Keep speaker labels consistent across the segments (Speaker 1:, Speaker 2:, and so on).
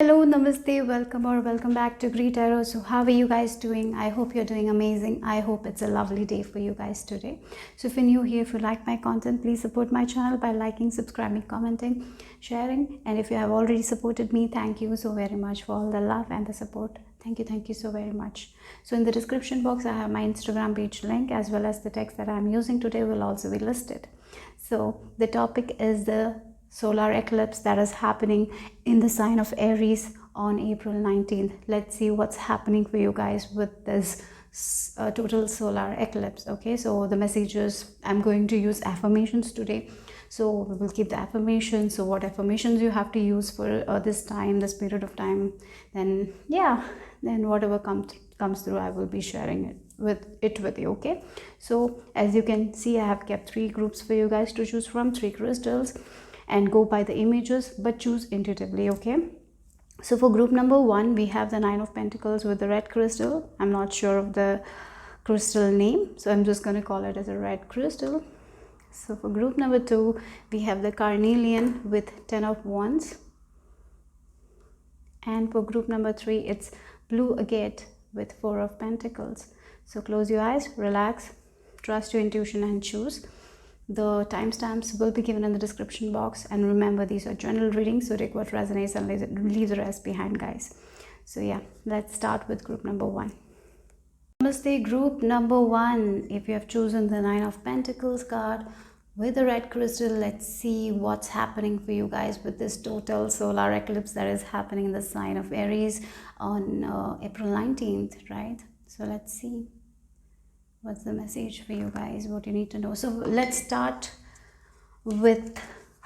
Speaker 1: Hello, namaste, welcome or welcome back to greetarot. So how are you guys doing? I hope you're doing amazing. I hope it's a lovely day for you guys today. So if you're new here, if you like my content, please support my channel by liking, subscribing, commenting, sharing. And if you have already supported me, thank you so very much for all the love and the support. Thank you so very much. So in the description box, I have my Instagram page link, as well as the text that I'm using today will also be listed. So the topic is the solar eclipse that is happening in the sign of Aries on April 19th. Let's see what's happening for you guys with this total solar eclipse. Okay, so the messages, I'm going to use affirmations today, so we will keep the affirmations. So what affirmations you have to use for this period of time, then whatever comes through, I will be sharing it with you. Okay, so as you can see, I have kept 3 groups for you guys to choose from, 3 crystals, and go by the images, but choose intuitively. Okay, so for group number 1, we have the 9 of Pentacles with the red crystal. I'm not sure of the crystal name, so I'm just going to call it as a red crystal. So for group number 2, we have the carnelian with 10 of Wands, and for group number 3, it's blue agate with 4 of Pentacles. So close your eyes, relax, trust your intuition, and choose. The timestamps will be given in the description box, and remember, these are general readings, so take what resonates and leave the rest behind, guys. So yeah, let's start with group number 1. Namaste, group number 1. If you have chosen the 9 of Pentacles card with the red crystal, let's see what's happening for you guys with this total solar eclipse that is happening in the sign of Aries on April 19th, right? So let's see what's the message for you guys, what you need to know. So let's start with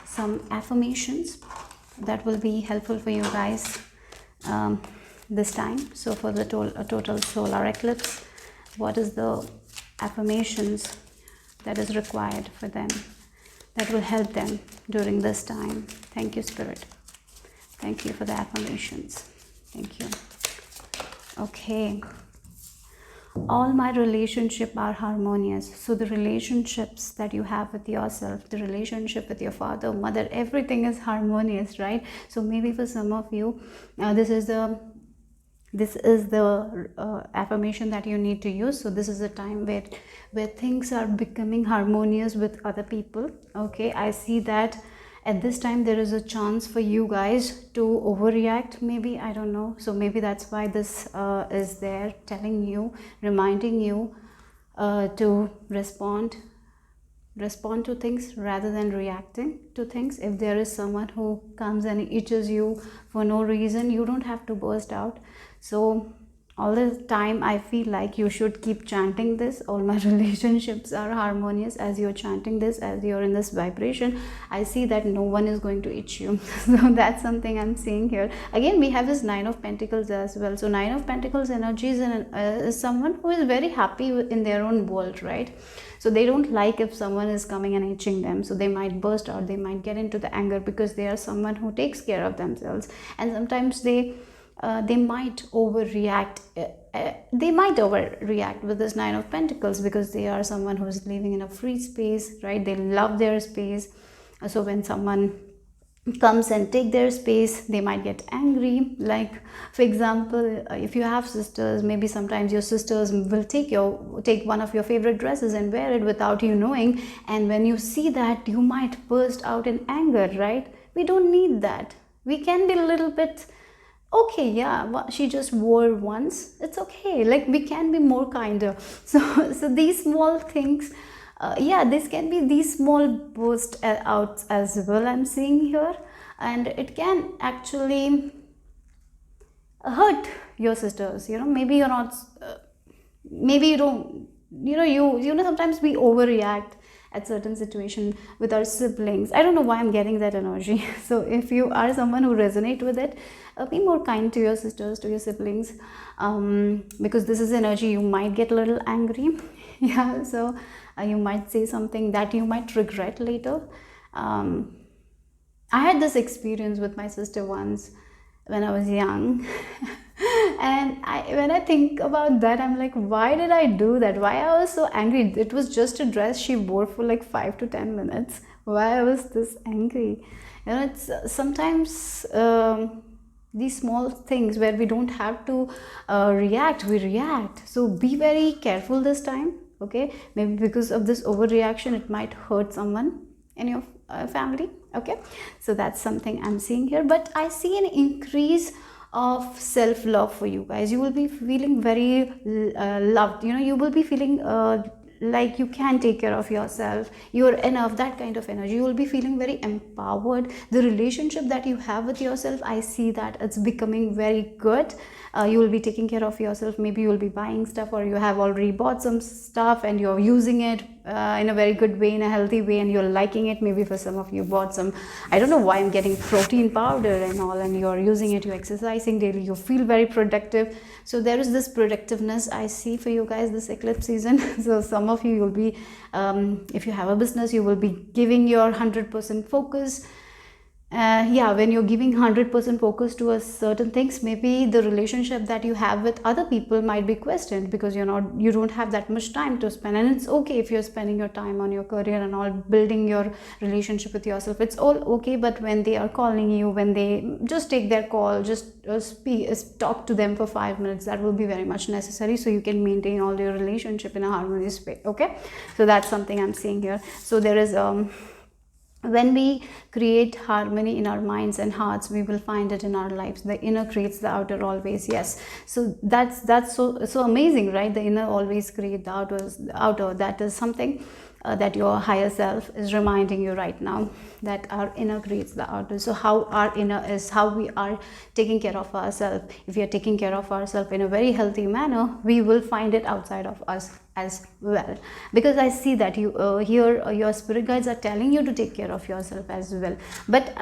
Speaker 1: some affirmations that will be helpful for you guys this time. So for the total solar eclipse, what is the affirmations that is required for them, that will help them during this time? Thank you, Spirit. Thank you for the affirmations. Thank you. Okay. All my relationships are harmonious. So the relationships that you have with yourself, the relationship with your father, mother, everything is harmonious, right? So maybe for some of you, this is the affirmation that you need to use. So this is a time where things are becoming harmonious with other people. Okay, I see that at this time there is a chance for you guys to overreact, maybe, I don't know. So maybe that's why this is there, telling you, reminding you to respond to things rather than reacting to things. If there is someone who comes and itches you for no reason, you don't have to burst out. So all the time I feel like you should keep chanting this, all my relationships are harmonious. As you're chanting this, as you're in this vibration, I see that no one is going to itch you. So that's something I'm seeing here. Again, we have this 9 of Pentacles as well. So 9 of Pentacles energy is someone who is very happy in their own world, right? So they don't like if someone is coming and itching them. So they might burst out, they might get into the anger, because they are someone who takes care of themselves. And sometimes they might overreact. They might overreact with this 9 of Pentacles, because they are someone who is living in a free space, right? They love their space. So when someone comes and take their space, they might get angry. Like, for example, if you have sisters, maybe sometimes your sisters will take one of your favorite dresses and wear it without you knowing, and when you see that, you might burst out in anger, right? We don't need that. We can be a little bit okay, yeah, well, she just wore once, it's okay. Like, we can be more kinder. So these small things, this can be these small bursts out as well, I'm seeing here. And it can actually hurt your sisters. Maybe you're not maybe you don't, sometimes we overreact at certain situation with our siblings. I don't know why I'm getting that energy. So if you are someone who resonate with it, be more kind to your sisters, to your siblings, because this is energy. You might get a little angry. Yeah, so you might say something that you might regret later. I had this experience with my sister once when I was young. And when I think about that, I'm like, why did I do that? Why I was so angry? It was just a dress she wore for like 5 to 10 minutes. Why I was this angry? It's sometimes these small things where we don't have to react, we react. So be very careful this time, okay? Maybe because of this overreaction, it might hurt someone in your family, okay? So that's something I'm seeing here. But I see an increase of self-love for you guys. You will be feeling very loved, you know, you will be feeling like you can take care of yourself, you're enough, that kind of energy. You will be feeling very empowered. The relationship that you have with yourself, I see that it's becoming very good. You will be taking care of yourself. Maybe you will be buying stuff, or you have already bought some stuff and you're using it in a very good way, in a healthy way, and you're liking it. Maybe for some of you bought some, I don't know why I'm getting protein powder and all, and you're using it, you're exercising daily, you feel very productive. So there is this productiveness I see for you guys this eclipse season. So some of you will be, if you have a business, you will be giving your 100% focus. Yeah, when you're giving 100% focus to a certain things, maybe the relationship that you have with other people might be questioned, because you don't have that much time to spend. And it's okay if you're spending your time on your career and all, building your relationship with yourself, it's all okay. But when they are calling you, when they just take their call, just talk to them for 5 minutes, that will be very much necessary, so you can maintain all your relationship in a harmonious way, okay? So that's something I'm seeing here. So there is when we create harmony in our minds and hearts, we will find it in our lives. The inner creates the outer always. Yes, so that's so amazing, right? The inner always create the outer. That is something that your higher self is reminding you right now, that our inner creates the outer. So how our inner is, how we are taking care of ourselves. If we are taking care of ourselves in a very healthy manner, we will find it outside of us as well. Because I see that you here your spirit guides are telling you to take care of yourself as well. But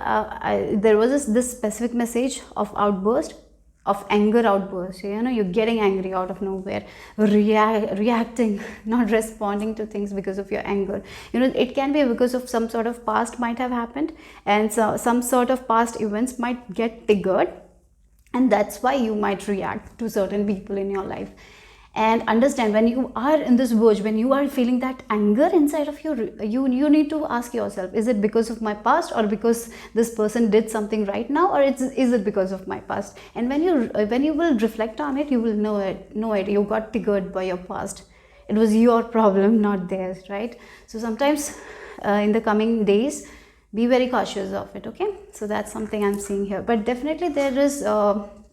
Speaker 1: there was this specific message of outburst, of anger outburst. You know, you're getting angry out of nowhere, reacting, not responding to things because of your anger. You know, it can be because of some sort of past might have happened, and so some sort of past events might get triggered, and that's why you might react to certain people in your life. And understand, when you are in this verge, when you are feeling that anger inside of you need to ask yourself, is it because of my past, or because this person did something right now, or is it because of my past? And when you will reflect on it, you will know it you got triggered by your past. It was your problem, not theirs, right? So sometimes in the coming days, be very cautious of it, okay? So that's something I'm seeing here. But definitely there is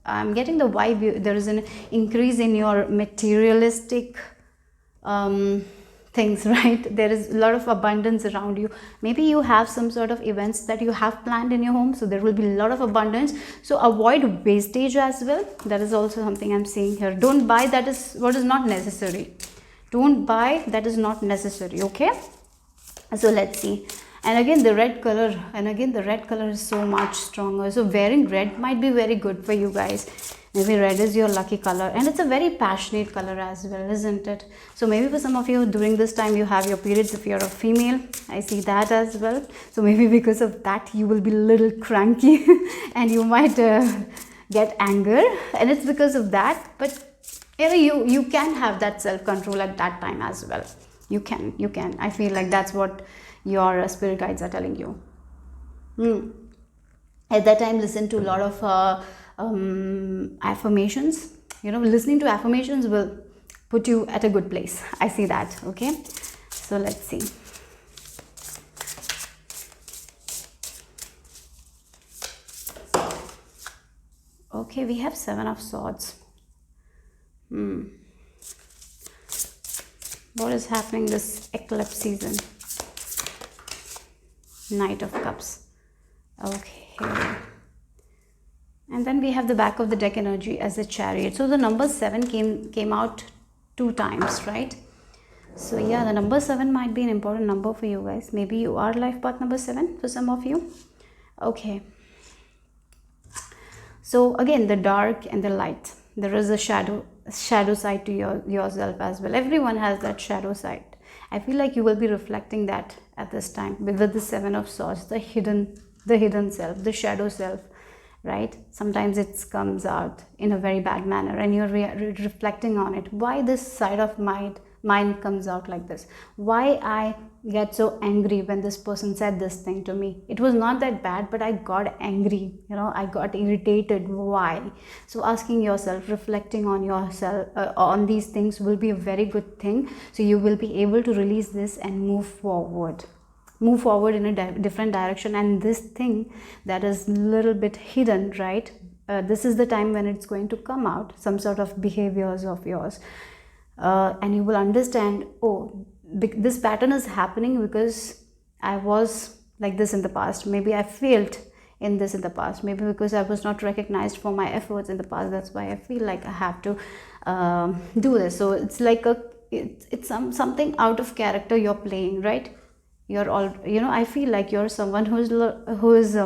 Speaker 1: I'm getting the vibe, there is an increase in your materialistic things, right? There is a lot of abundance around you. Maybe you have some sort of events that you have planned in your home, so there will be a lot of abundance. So avoid wastage as well. That is also something I'm seeing here. Don't buy that is what is not necessary. Don't buy that is not necessary, okay? So let's see. And again the red color is so much stronger. So wearing red might be very good for you guys. Maybe red is your lucky color, and it's a very passionate color as well, isn't it? So maybe for some of you during this time you have your periods if you're a female. I see that as well. So maybe because of that you will be a little cranky and you might get anger, and it's because of that. But you know, you can have that self-control at that time as well. You can. I feel like that's what your spirit guides are telling you. At that time, listen to a lot of affirmations. You know, listening to affirmations will put you at a good place. I see that, okay? So let's see. Okay, we have 7 of Swords. What is happening this eclipse season? Knight of Cups. Okay. And then we have the back of the deck energy as a Chariot. So the number 7 came out 2 times, right? So yeah, the number 7 might be an important number for you guys. Maybe you are life path number 7 for some of you. Okay. So again, the dark and the light. There is a shadow side to yourself as well. Everyone has that shadow side. I feel like you will be reflecting that at this time with the 7 of Swords, the hidden self, the shadow self, right? Sometimes it comes out in a very bad manner, and you're reflecting on it. Why this side of mind comes out like this. Why I get so angry when this person said this thing to me? It was not that bad, but I got angry, I got irritated. Why? So asking yourself, reflecting on yourself, on these things will be a very good thing. So you will be able to release this and move forward in a different direction. And this thing that is little bit hidden, right, this is the time when it's going to come out, some sort of behaviors of yours, and you will understand, oh, this pattern is happening because I was like this in the past. Maybe I failed in this in the past. Maybe because I was not recognized for my efforts in the past. That's why I feel like I have to do this. So it's like it's something out of character you're playing, right? You're all, I feel like you're someone who is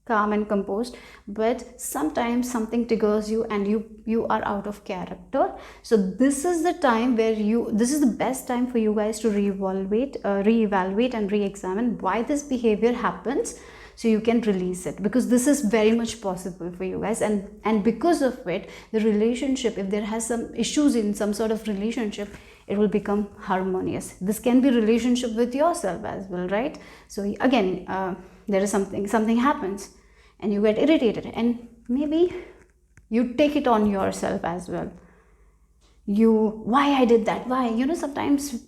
Speaker 1: calm and composed, but sometimes something triggers you and you are out of character. So this is the time where this is the best time for you guys to reevaluate and re-examine why this behavior happens, so you can release it, because this is very much possible for you guys. And because of it, the relationship, if there has some issues in some sort of relationship, it will become harmonious. This can be relationship with yourself as well, right? So again, there is something happens and you get irritated, and maybe you take it on yourself as well. Why I did that, why, sometimes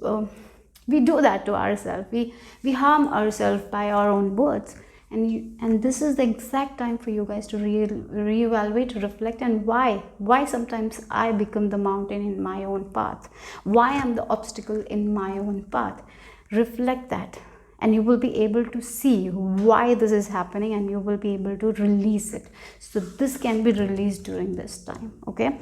Speaker 1: we do that to ourselves. We harm ourselves by our own words. And this is the exact time for you guys to reevaluate, reflect, and why sometimes I become the mountain in my own path, why I'm the obstacle in my own path. Reflect that, and you will be able to see why this is happening, and you will be able to release it. So this can be released during this time, okay?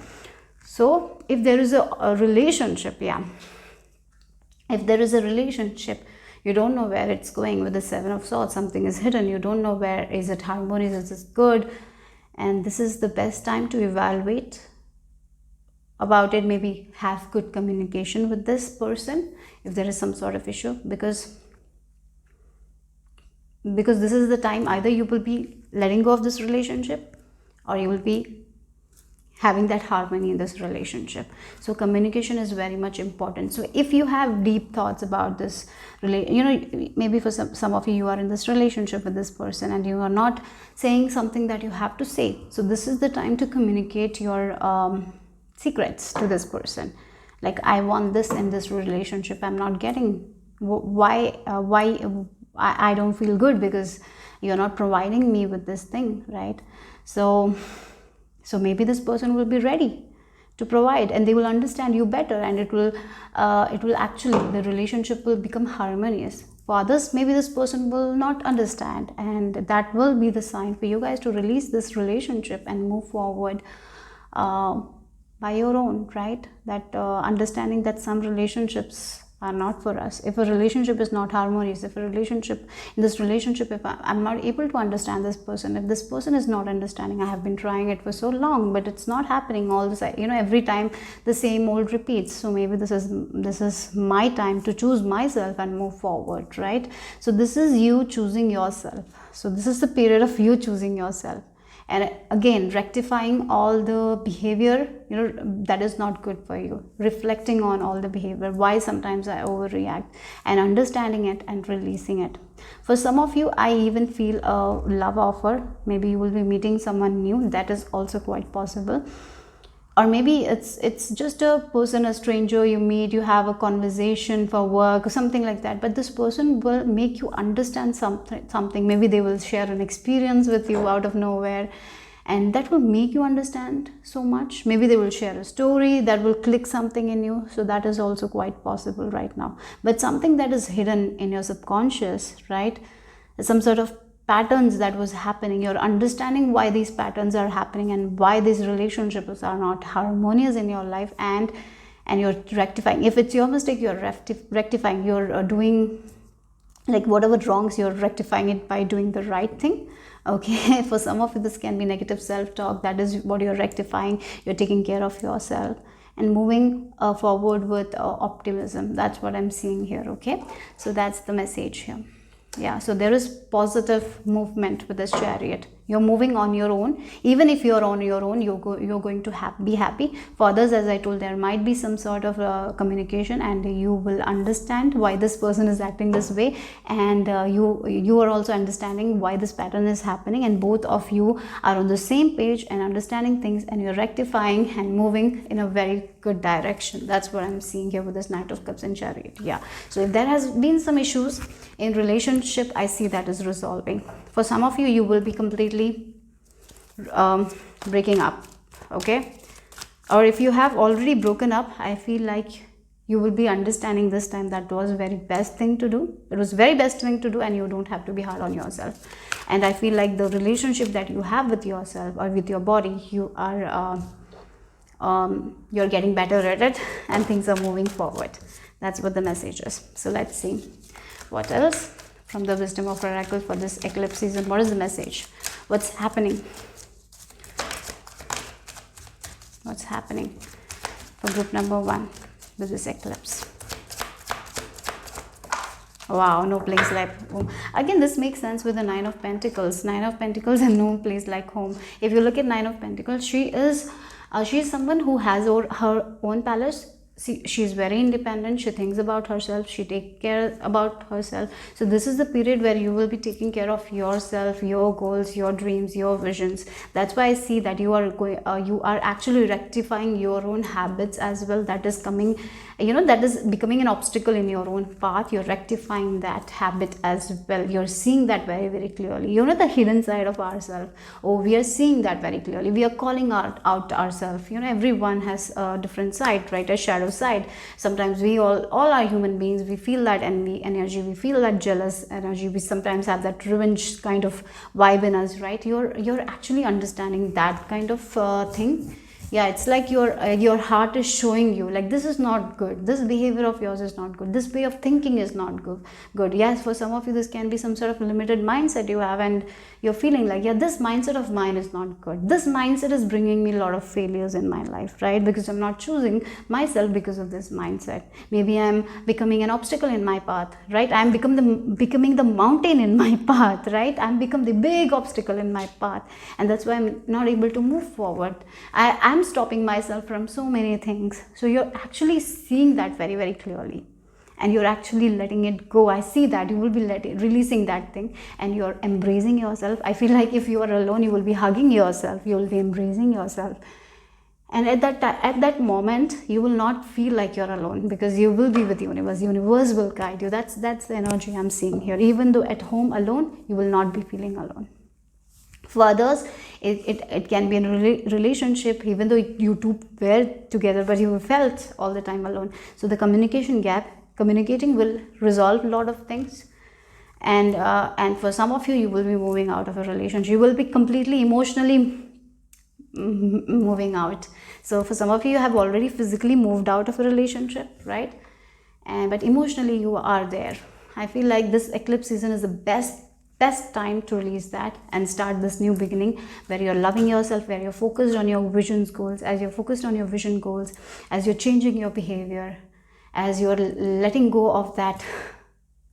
Speaker 1: So if there is a relationship, if there is a relationship, you don't know where it's going with the Seven of Swords. Something is hidden. You don't know where, is it harmonious, is it good? And this is the best time to evaluate about it. Maybe have good communication with this person if there is some sort of issue, because this is the time either you will be letting go of this relationship or you will be having that harmony in this relationship. So communication is very much important. So if you have deep thoughts about this, maybe for some of you are in this relationship with this person and you are not saying something that you have to say. So this is the time to communicate your secrets to this person. Like, I want this in this relationship, I'm not getting, why I don't feel good because you're not providing me with this thing, right? So maybe this person will be ready to provide, and they will understand you better, and it will actually, the relationship will become harmonious. For others, maybe this person will not understand, and that will be the sign for you guys to release this relationship and move forward by your own, right? That understanding that some relationships are not for us. If a relationship is not harmonious, if I'm not able to understand this person, if this person is not understanding, I have been trying it for so long, but it's not happening all this, every time the same old repeats. So maybe this is my time to choose myself and move forward, right? So this is you choosing yourself. So this is the period of you choosing yourself. And again, rectifying all the behavior, that is not good for you. Reflecting on all the behavior, why sometimes I overreact, and understanding it and releasing it. For some of you, I even feel a love offer. Maybe you will be meeting someone new. That is also quite possible. Or maybe it's just a person, a stranger you meet, you have a conversation for work or something like that, but this person will make you understand something. Maybe they will share an experience with you out of nowhere, and that will make you understand so much. Maybe they will share a story that will click something in you. So that is also quite possible right now. But something that is hidden in your subconscious, right? Some sort of patterns that was happening, you're understanding why these patterns are happening and why these relationships are not harmonious in your life, and you're rectifying. If it's your mistake, you're rectifying. You're doing, like, whatever wrongs, you're rectifying it by doing the right thing, okay? For some of you, this can be negative self-talk. That is what you're rectifying. You're taking care of yourself and moving forward with optimism. That's what I'm seeing here, okay? So that's the message here. Yeah, so there is positive movement with this Chariot. You're moving on your own. Even if you're on your own, you're going to be happy. For others, as I told, there might be some sort of communication, and you will understand why this person is acting this way, and you are also understanding why this pattern is happening, and both of you are on the same page and understanding things, and you're rectifying and moving in a very good direction. That's what I'm seeing here with this Knight of Cups and Chariot. Yeah, so if there has been some issues in relationship, I see that is resolving. For some of you, you will be completely breaking up, okay? Or if you have already broken up, I feel like you will be understanding this time that was very best thing to do. It was very best thing to do, and you don't have to be hard on yourself. And I feel like the relationship that you have with yourself or with your body, you are you're getting better at it, and things are moving forward. That's what the message is. So let's see what else from the wisdom of Oracle for this eclipse season. What is the message? What's happening? What's happening for group number 1 with this eclipse? Wow, no place like home. Again, this makes sense with the 9 of Pentacles. 9 of Pentacles and no place like home. If you look at 9 of Pentacles, she is someone who has her own palace. She's very independent. She thinks about herself. She takes care about herself. So this is the period where you will be taking care of yourself, your goals, your dreams, your visions. That's why I see that you are actually rectifying your own habits as well. That is coming, that is becoming an obstacle in your own path. You're rectifying that habit as well. You're seeing that very, very clearly. The hidden side of ourselves. Oh, we are seeing that very clearly. We are calling out ourselves. Everyone has a different side, right? A shadow side. Sometimes we all are human beings. We feel that envy energy. We feel that jealous energy. We sometimes have that revenge kind of vibe in us, right? You're actually understanding that kind of thing. Yeah, it's like your heart is showing you like this is not good. This behavior of yours is not good. This way of thinking is not good. Yes, for some of you this can be some sort of limited mindset you have, and you're feeling like, yeah, this mindset of mine is not good. This mindset is bringing me a lot of failures in my life, right? Because I'm not choosing myself because of this mindset. Maybe I'm becoming an obstacle in my path, right? I'm becoming the mountain in my path, right? I'm become the big obstacle in my path, and that's why I'm not able to move forward. I'm stopping myself from so many things. So you're actually seeing that very, very clearly, and you're actually letting it go. I see that you will be releasing that thing, and you're embracing yourself. I feel like if you are alone, you will be hugging yourself, you will be embracing yourself, and at that moment you will not feel like you're alone, because you will be with the universe. Universe will guide you. That's the energy I'm seeing here. Even though at home alone, you will not be feeling alone. For others, it can be in a relationship, even though you two were together, but you felt all the time alone. So the communication gap, communicating will resolve a lot of things. And for some of you, you will be moving out of a relationship. You will be completely emotionally moving out. So for some of you have already physically moved out of a relationship, right? But emotionally you are there. I feel like this eclipse season is the best time to release that and start this new beginning, where you're loving yourself, where you're focused on your vision goals. As you're focused on your vision goals, as you're changing your behavior, as you're letting go of that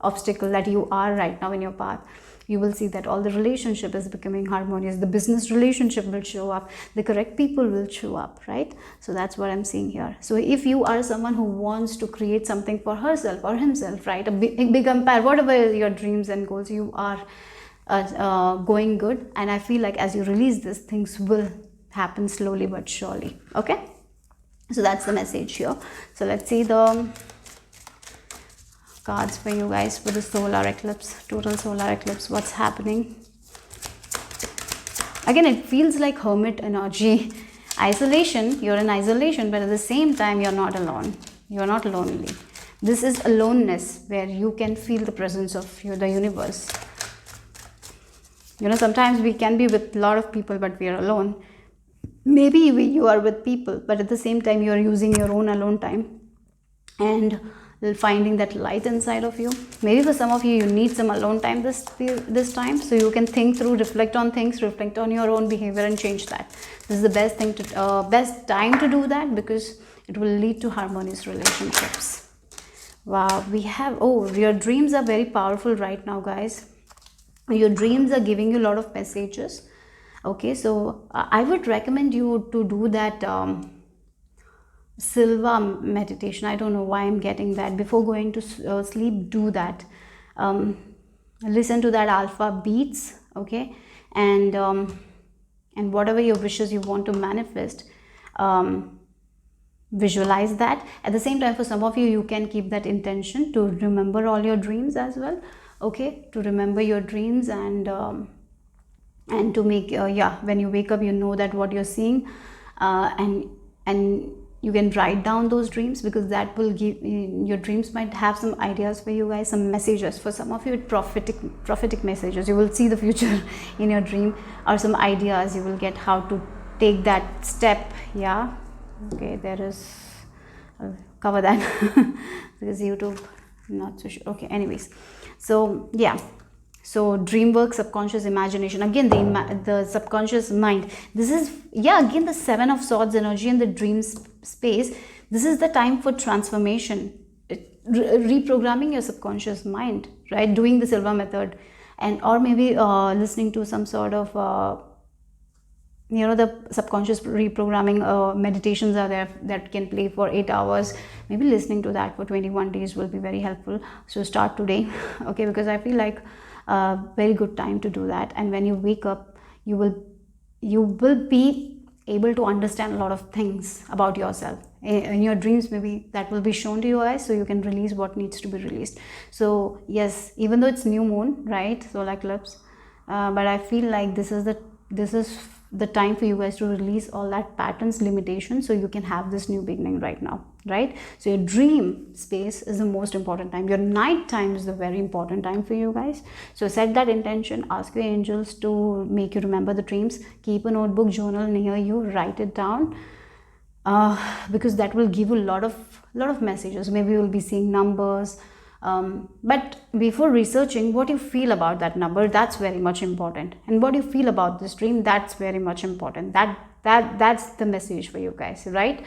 Speaker 1: obstacle that you are right now in your path, you will see that all the relationship is becoming harmonious. The business relationship will show up. The correct people will show up, right? So that's what I'm seeing here. So if you are someone who wants to create something for herself or himself, right? A big empire, whatever your dreams and goals, you are going good. And I feel like as you release this, things will happen slowly but surely. Okay? So that's the message here. So let's see the cards for you guys for the solar eclipse, total solar eclipse. What's happening? Again, it feels like hermit energy. Isolation, you're in isolation, but at the same time, you're not alone. You're not lonely. This is aloneness, where you can feel the presence of the universe. Sometimes we can be with a lot of people, but we are alone. Maybe you are with people, but at the same time, you are using your own alone time and finding that light inside of you. Maybe for some of you, you need some alone time this time, so you can think through, reflect on things, reflect on your own behavior and change that. This is the best time to do that, because it will lead to harmonious relationships. Wow, we have, your dreams are very powerful right now, guys. Your dreams are giving you a lot of messages. Okay, so I would recommend you to do that Silva meditation. I don't know why I'm getting that. Before going to sleep, do that. um, Listen to that alpha beats, okay, and whatever your wishes you want to manifest, visualize that. At the same time, for some of you, you can keep that intention to remember all your dreams as well, okay, to remember your dreams, and to make yeah, when you wake up, you know that what you're seeing, and you can write down those dreams, because that will give, your dreams might have some ideas for you guys, some messages. For some of you, prophetic messages. You will see the future in your dream, or some ideas you will get how to take that step. Yeah, okay, there is, I'll cover that because YouTube, not so sure. Okay, anyways, so yeah, so dream work, subconscious imagination, again the subconscious mind. This is, yeah, again the Seven of Swords energy in the dream space. This is the time for transformation, reprogramming your subconscious mind, right? Doing the Silva method, and or maybe listening to some sort of the subconscious reprogramming meditations are there that can play for 8 hours. Maybe listening to that for 21 days will be very helpful. So start today, okay, because I feel like a very good time to do that. And when you wake up, you will be able to understand a lot of things about yourself in your dreams. Maybe that will be shown to you guys, so you can release what needs to be released. So yes, even though it's new moon, right, solar eclipse, but I feel like this is the time for you guys to release all that patterns, limitations, so you can have this new beginning right now, right? So your dream space is the most important time. Your night time is the very important time for you guys. So set that intention, ask your angels to make you remember the dreams. Keep a notebook, journal near you, write it down, because that will give you a lot of messages. Maybe you'll be seeing numbers, but before researching what you feel about that number, that's very much important. And what you feel about this dream, that's very much important. That's the message for you guys, right?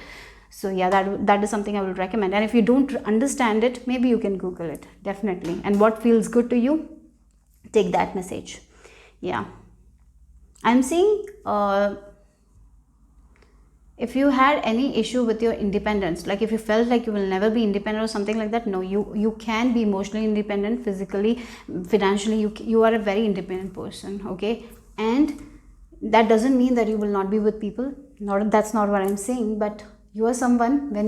Speaker 1: So yeah, that is something I will recommend. And if you don't understand it, maybe you can Google it, definitely. And what feels good to you, take that message. Yeah, I'm seeing if you had any issue with your independence, like if you felt like you will never be independent or something like that, no, you can be emotionally independent, physically, financially. You are a very independent person, okay? And that doesn't mean that you will not be with people. That's not what I'm saying. But you are someone, when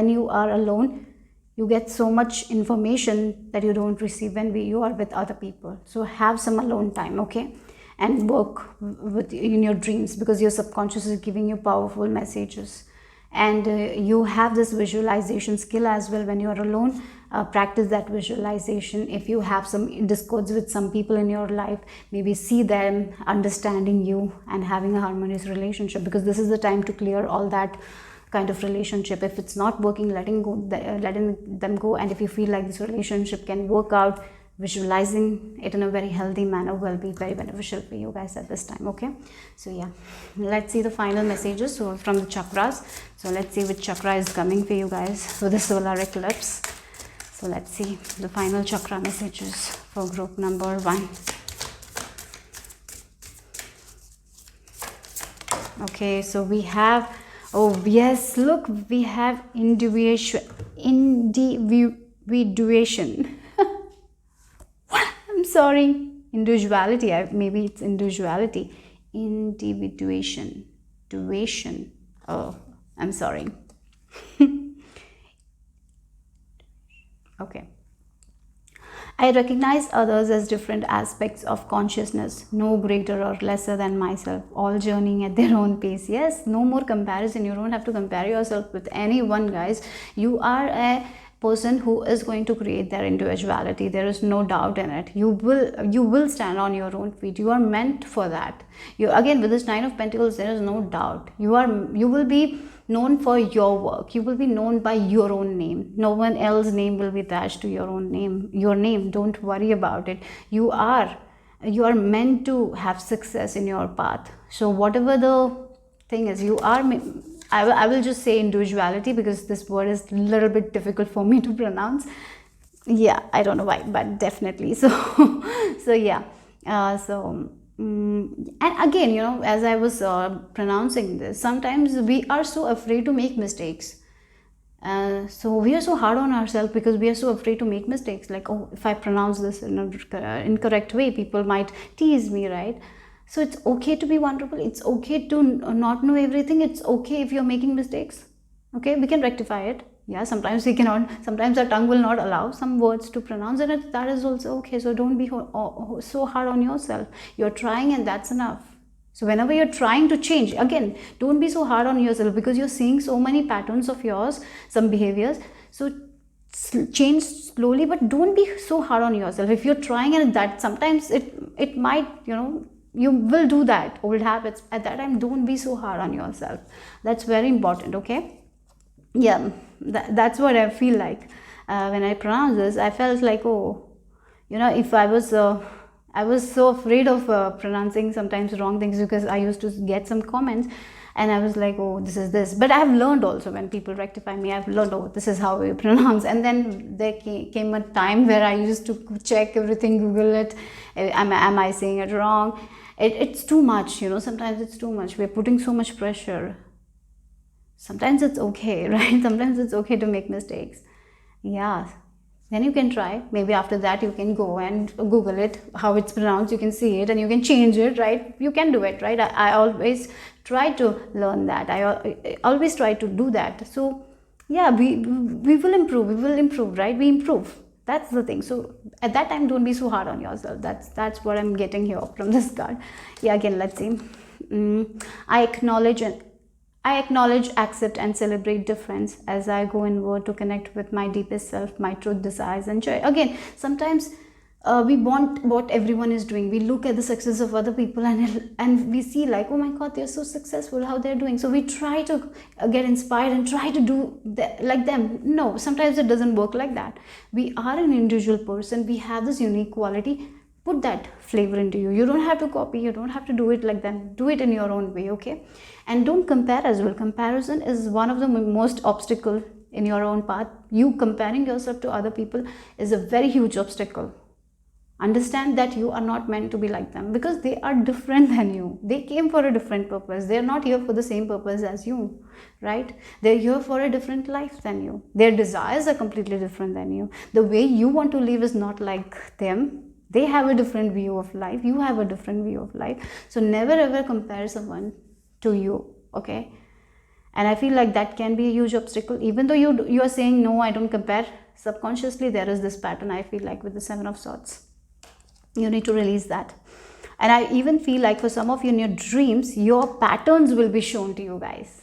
Speaker 1: you are alone, you get so much information that you don't receive when you are with other people. So have some alone time, okay? And work in your dreams, because your subconscious is giving you powerful messages. And you have this visualization skill as well. When you are alone, practice that visualization. If you have some discords with some people in your life, maybe see them understanding you and having a harmonious relationship, because this is the time to clear all that kind of relationship. If it's not working, letting them go. And if you feel like this relationship can work out, visualizing it in a very healthy manner will be very beneficial for you guys at this time, okay? So yeah, let's see the final messages from the chakras. So let's see which chakra is coming for you guys for the solar eclipse. So let's see the final chakra messages for group number 1. Okay, so we have, oh yes, look, we have individuation. Sorry, individuality. Maybe it's individuality. Individuation. Oh, I'm sorry. Okay. I recognize others as different aspects of consciousness, no greater or lesser than myself, all journeying at their own pace. Yes, no more comparison. You don't have to compare yourself with anyone, guys. You are a person who is going to create their individuality. There is no doubt in it. You will stand on your own feet. You are meant for that. You, again, with this Nine of Pentacles, there is no doubt. You will be known for your work. You will be known by your own name. No one else's name will be attached to your own name. Your name, don't worry about it. You are meant to have success in your path. So whatever the thing is, you are, I will just say individuality, because this word is a little bit difficult for me to pronounce. Yeah, I don't know why, but definitely. So so yeah, so And again, you know, as I was pronouncing this, sometimes we are so afraid to make mistakes. So we are so hard on ourselves because we are so afraid to make mistakes. Like, oh, if I pronounce this in an incorrect way, people might tease me, right? So it's okay to be vulnerable. It's okay to not know everything. It's okay if you're making mistakes. Okay, we can rectify it. Yeah, sometimes we cannot. Sometimes our tongue will not allow some words to pronounce, and that is also okay. So don't be so hard on yourself. You're trying, and that's enough. So whenever you're trying to change, again, don't be so hard on yourself because you're seeing so many patterns of yours, some behaviors. So change slowly, but don't be so hard on yourself. If you're trying, and that sometimes it might, you know, you will do that old habits at that time. Don't be so hard on yourself. That's very important. Okay, yeah, that's what I feel like. When I pronounce this, I felt like, oh, you know, if I was so afraid of pronouncing sometimes wrong things because I used to get some comments, and I was like, oh, this is this. But I've learned also, when people rectify me, I've learned, oh, this is how we pronounce. And then there came a time where I used to check everything, Google it. Am I saying it wrong? It's too much, you know. Sometimes it's too much. We're putting so much pressure. Sometimes it's okay, right? Sometimes it's okay to make mistakes. Yeah, then you can try. Maybe after that you can go and Google it, how it's pronounced. You can see it and you can change it, right? You can do it, right? I always try to learn that. I always try to do that. So yeah, we will improve. We will improve, right? We improve. That's the thing. So at that time, don't be so hard on yourself. That's what I'm getting here from this card. Yeah, again, let's see. I acknowledge and I acknowledge, accept, and celebrate difference as I go inward to connect with my deepest self, my truth, desires, and joy. Again, sometimes we want what everyone is doing. We look at the success of other people, and we see like, oh my God, they're so successful, how they're doing. So we try to get inspired and try to do like them. No, sometimes it doesn't work like that. We are an individual person. We have this unique quality. Put that flavor into you. You don't have to copy. You don't have to do it like them. Do it in your own way, okay? And don't compare as well. Comparison is one of the most obstacle in your own path. You comparing yourself to other people is a very huge obstacle. Understand that you are not meant to be like them because they are different than you. They came for a different purpose. They are not here for the same purpose as you, right? They're here for a different life than you. Their desires are completely different than you. The way you want to live is not like them. They have a different view of life. You have a different view of life. So never ever compare someone to you, okay? And I feel like that can be a huge obstacle. Even though you are saying, no, I don't compare, subconsciously there is this pattern, I feel like, with the Seven of Swords. You need to release that. And I even feel like for some of you in your dreams, your patterns will be shown to you guys.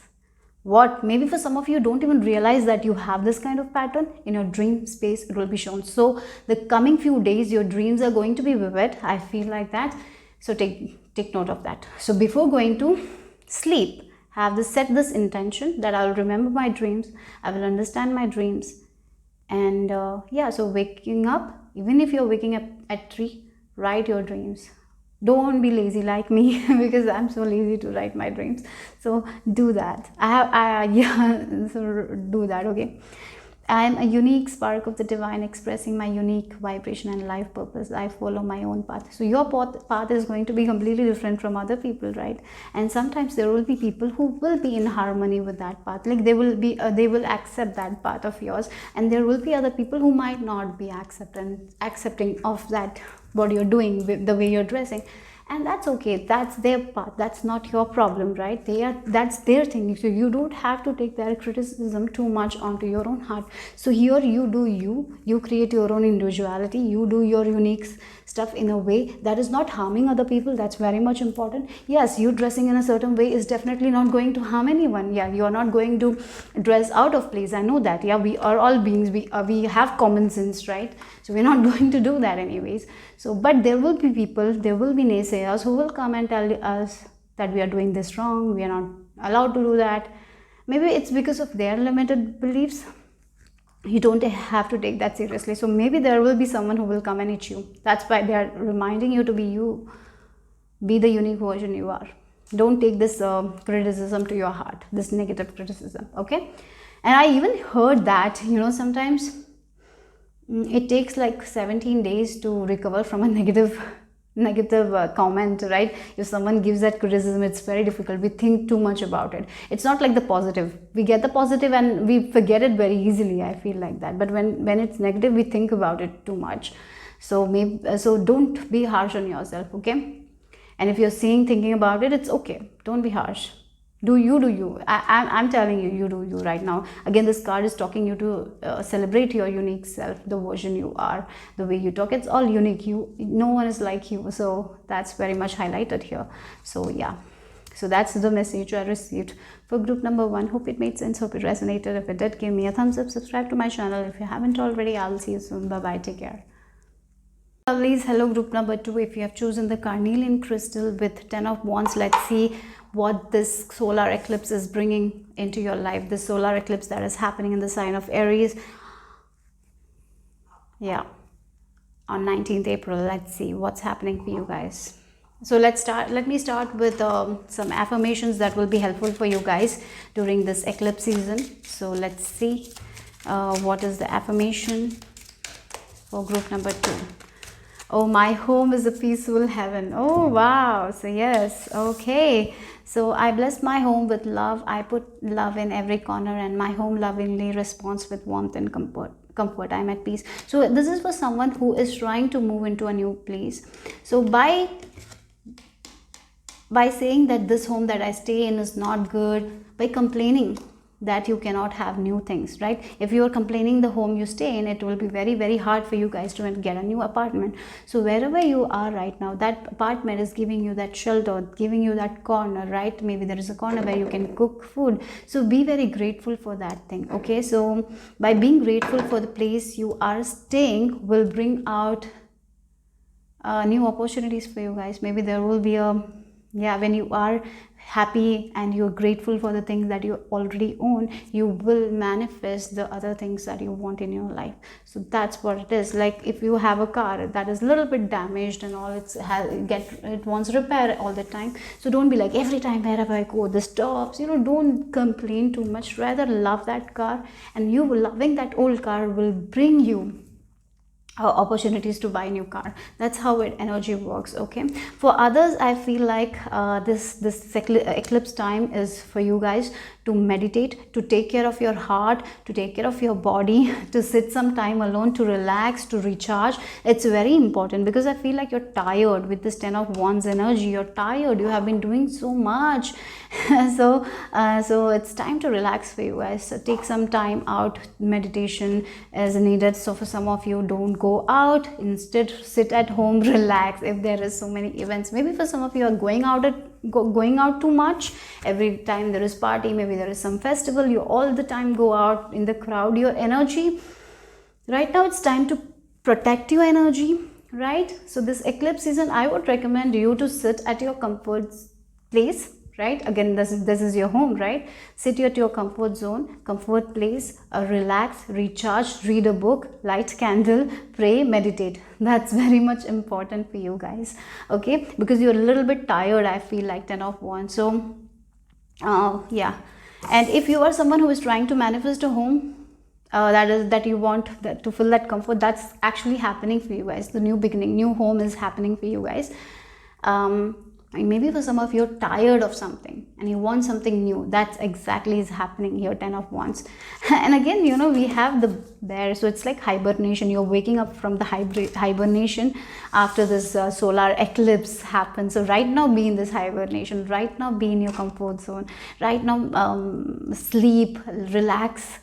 Speaker 1: What maybe for some of you don't even realize that you have this kind of pattern in your dream space, it will be shown. So the coming few days, your dreams are going to be vivid. I feel like that. So take note of that. So before going to sleep, set this intention that I will remember my dreams, I will understand my dreams. And yeah, so waking up, even if you're waking up at 3, write your dreams. Don't be lazy like me because I'm so lazy to write my dreams. So do that. Yeah, so do that, okay? I'm a unique spark of the divine, expressing my unique vibration and life purpose. I follow my own path. So your path is going to be completely different from other people, right? And sometimes there will be people who will be in harmony with that path. Like they will accept that path of yours, and there will be other people who might not be accepting of that, what you're doing, the way you're dressing. And that's okay. That's their path. That's not your problem, right? That's their thing. So you don't have to take their criticism too much onto your own heart. So here you do you create your own individuality. You do your unique stuff in a way that is not harming other people. That's very much important. Yes, you dressing in a certain way is definitely not going to harm anyone. Yeah, you are not going to dress out of place. I know that. Yeah, we are all beings. We have common sense, right? So we're not going to do that anyways. So, but there will be people, there will be naysayers who will come and tell us that we are doing this wrong, we are not allowed to do that. Maybe it's because of their limited beliefs. You don't have to take that seriously. So maybe there will be someone who will come and hit you. That's why they are reminding you to be you, be the unique version you are. Don't take this criticism to your heart, this negative criticism, okay? And I even heard that, sometimes it takes like 17 days to recover from a negative comment, right? If someone gives that criticism, it's very difficult. We think too much about it. It's not like the positive. We get the positive and we forget it very easily. I feel like that. But when it's negative, we think about it too much. So maybe, so don't be harsh on yourself, okay? And if you're thinking about it, it's okay. Don't be harsh. Do you. I'm telling you, you do you right now. Again, this card is talking you to celebrate your unique self, the version you are, the way you talk. It's all unique. No one is like you. So that's very much highlighted here. So yeah. So that's the message I received for group number 1. Hope it made sense. Hope it resonated. If it did, give me a thumbs up. Subscribe to my channel if you haven't already. I'll see you soon. Bye bye. Take care. Lovelies, hello group number 2. If you have chosen the carnelian crystal with 10 of wands, let's see what this solar eclipse is bringing into your life. This solar eclipse that is happening in the sign of Aries, yeah, on 19th April. Let's see what's happening for you guys. So let me start with some affirmations that will be helpful for you guys during this eclipse season. So let's see what is the affirmation for group number 2. Oh, my home is a peaceful heaven. Oh, wow. So yes, okay. So I bless my home with love. I put love in every corner, and my home lovingly responds with warmth and comfort. I'm at peace. So this is for someone who is trying to move into a new place. So by saying that this home that I stay in is not good, by complaining that you cannot have new things, right? If you are complaining the home you stay in, it will be very, very hard for you guys to get a new apartment. So wherever you are right now, that apartment is giving you that shelter, giving you that corner, right? Maybe there is a corner where you can cook food. So be very grateful for that thing, okay? So by being grateful for the place you are staying will bring out new opportunities for you guys. Maybe there will be when you are happy and you're grateful for the things that you already own, you will manifest the other things that you want in your life. So that's what it is. Like if you have a car that is a little bit damaged and all, it wants repair all the time. So don't be like, every time wherever I go this stops. Don't complain too much. Rather love that car, and you loving that old car will bring you opportunities to buy a new car. That's how energy works, okay? For others, I feel like this eclipse time is for you guys to meditate, to take care of your heart, to take care of your body, to sit some time alone, to relax, to recharge. It's very important because I feel like you're tired with this 10 of wands energy. You're tired. You have been doing so much. So it's time to relax for you guys. So take some time out. Meditation is needed. So for some of you, don't go out. Instead, sit at home, relax. If there is so many events, maybe for some of you are going out too much. Every time there is party, maybe there is some festival, you all the time go out in the crowd. Your energy right now, it's time to protect your energy, right? So this eclipse season, I would recommend you to sit at your comfort place, right? Again, this is your home, right? Sit at your comfort zone, comfort place, relax, recharge, read a book, light candle, pray, meditate. That's very much important for you guys, okay? Because you're a little bit tired, I feel like 10 of wands. So yeah. And if you are someone who is trying to manifest a home that you want to feel that comfort, that's actually happening for you guys. The new beginning, new home is happening for you guys. Maybe for some of you, you're tired of something and you want something new. That's exactly is happening here, 10 of wands. And again, we have the bear. So it's like hibernation. You're waking up from the hibernation after this solar eclipse happens. So right now, be in this hibernation. Right now, be in your comfort zone. Right now, sleep, relax.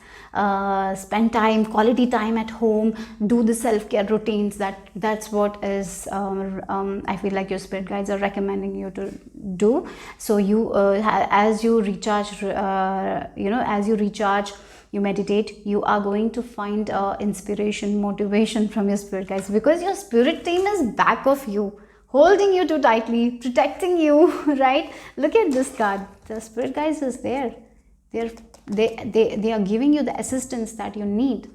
Speaker 1: Spend time, quality time at home, do the self-care routines. That's what is I feel like your spirit guides are recommending you to do. So you as you recharge, you meditate, you are going to find inspiration, motivation from your spirit guides, because your spirit team is back of you, holding you too tightly, protecting you, right? Look at this card. The spirit guides is there. They are giving you the assistance that you need,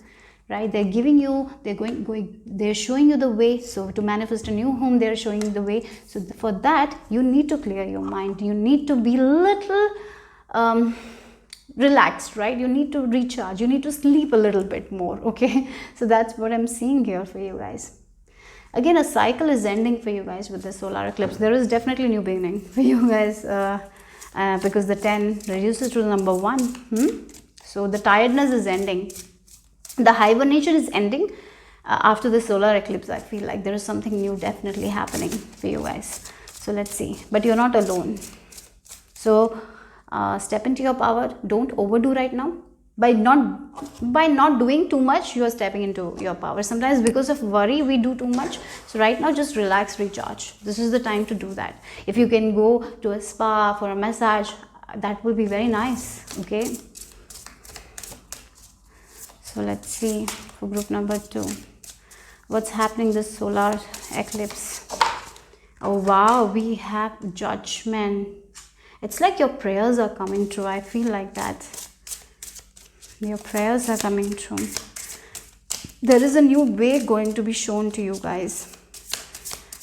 Speaker 1: right? They're giving you, they're showing you the way. So to manifest a new home, they're showing you the way. So for that, you need to clear your mind. You need to be little relaxed, right? You need to recharge. You need to sleep a little bit more, okay? So that's what I'm seeing here for you guys. Again, a cycle is ending for you guys with the solar eclipse. There is definitely a new beginning for you guys, because the 10 reduces to the number 1. So the tiredness is ending. The hibernation is ending after the solar eclipse. I feel like there is something new definitely happening for you guys. So let's see. But you're not alone. So step into your power. Don't overdo right now. By not doing too much, you are stepping into your power. Sometimes because of worry we do too much. So right now just relax, recharge. This is the time to do that. If you can go to a spa for a massage, that will be very nice. Okay, so let's see for group number 2 what's happening this solar eclipse. Oh wow, we have judgment. It's like your prayers are coming true. I feel like that. Your prayers are coming true. There is a new way going to be shown to you guys.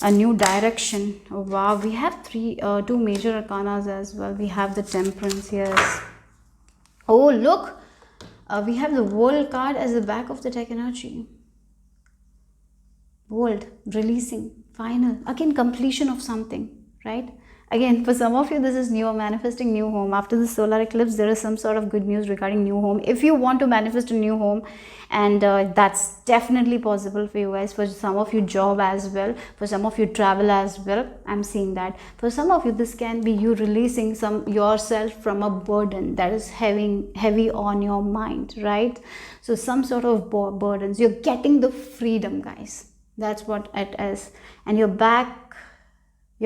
Speaker 1: A new direction. Oh wow, we have 2 major arcanas as well. We have the Temperance, yes. Oh look, we have the World card as the back of the deck energy. World, releasing, final. Again, completion of something, right? Again, for some of you, this is new, manifesting new home. After the solar eclipse, there is some sort of good news regarding new home. If you want to manifest a new home, and that's definitely possible for you guys. For some of you, job as well. For some of you, travel as well. I'm seeing that. For some of you, this can be you releasing yourself from a burden that is heavy on your mind, right? So some sort of burdens. You're getting the freedom, guys. That's what it is. And you're back.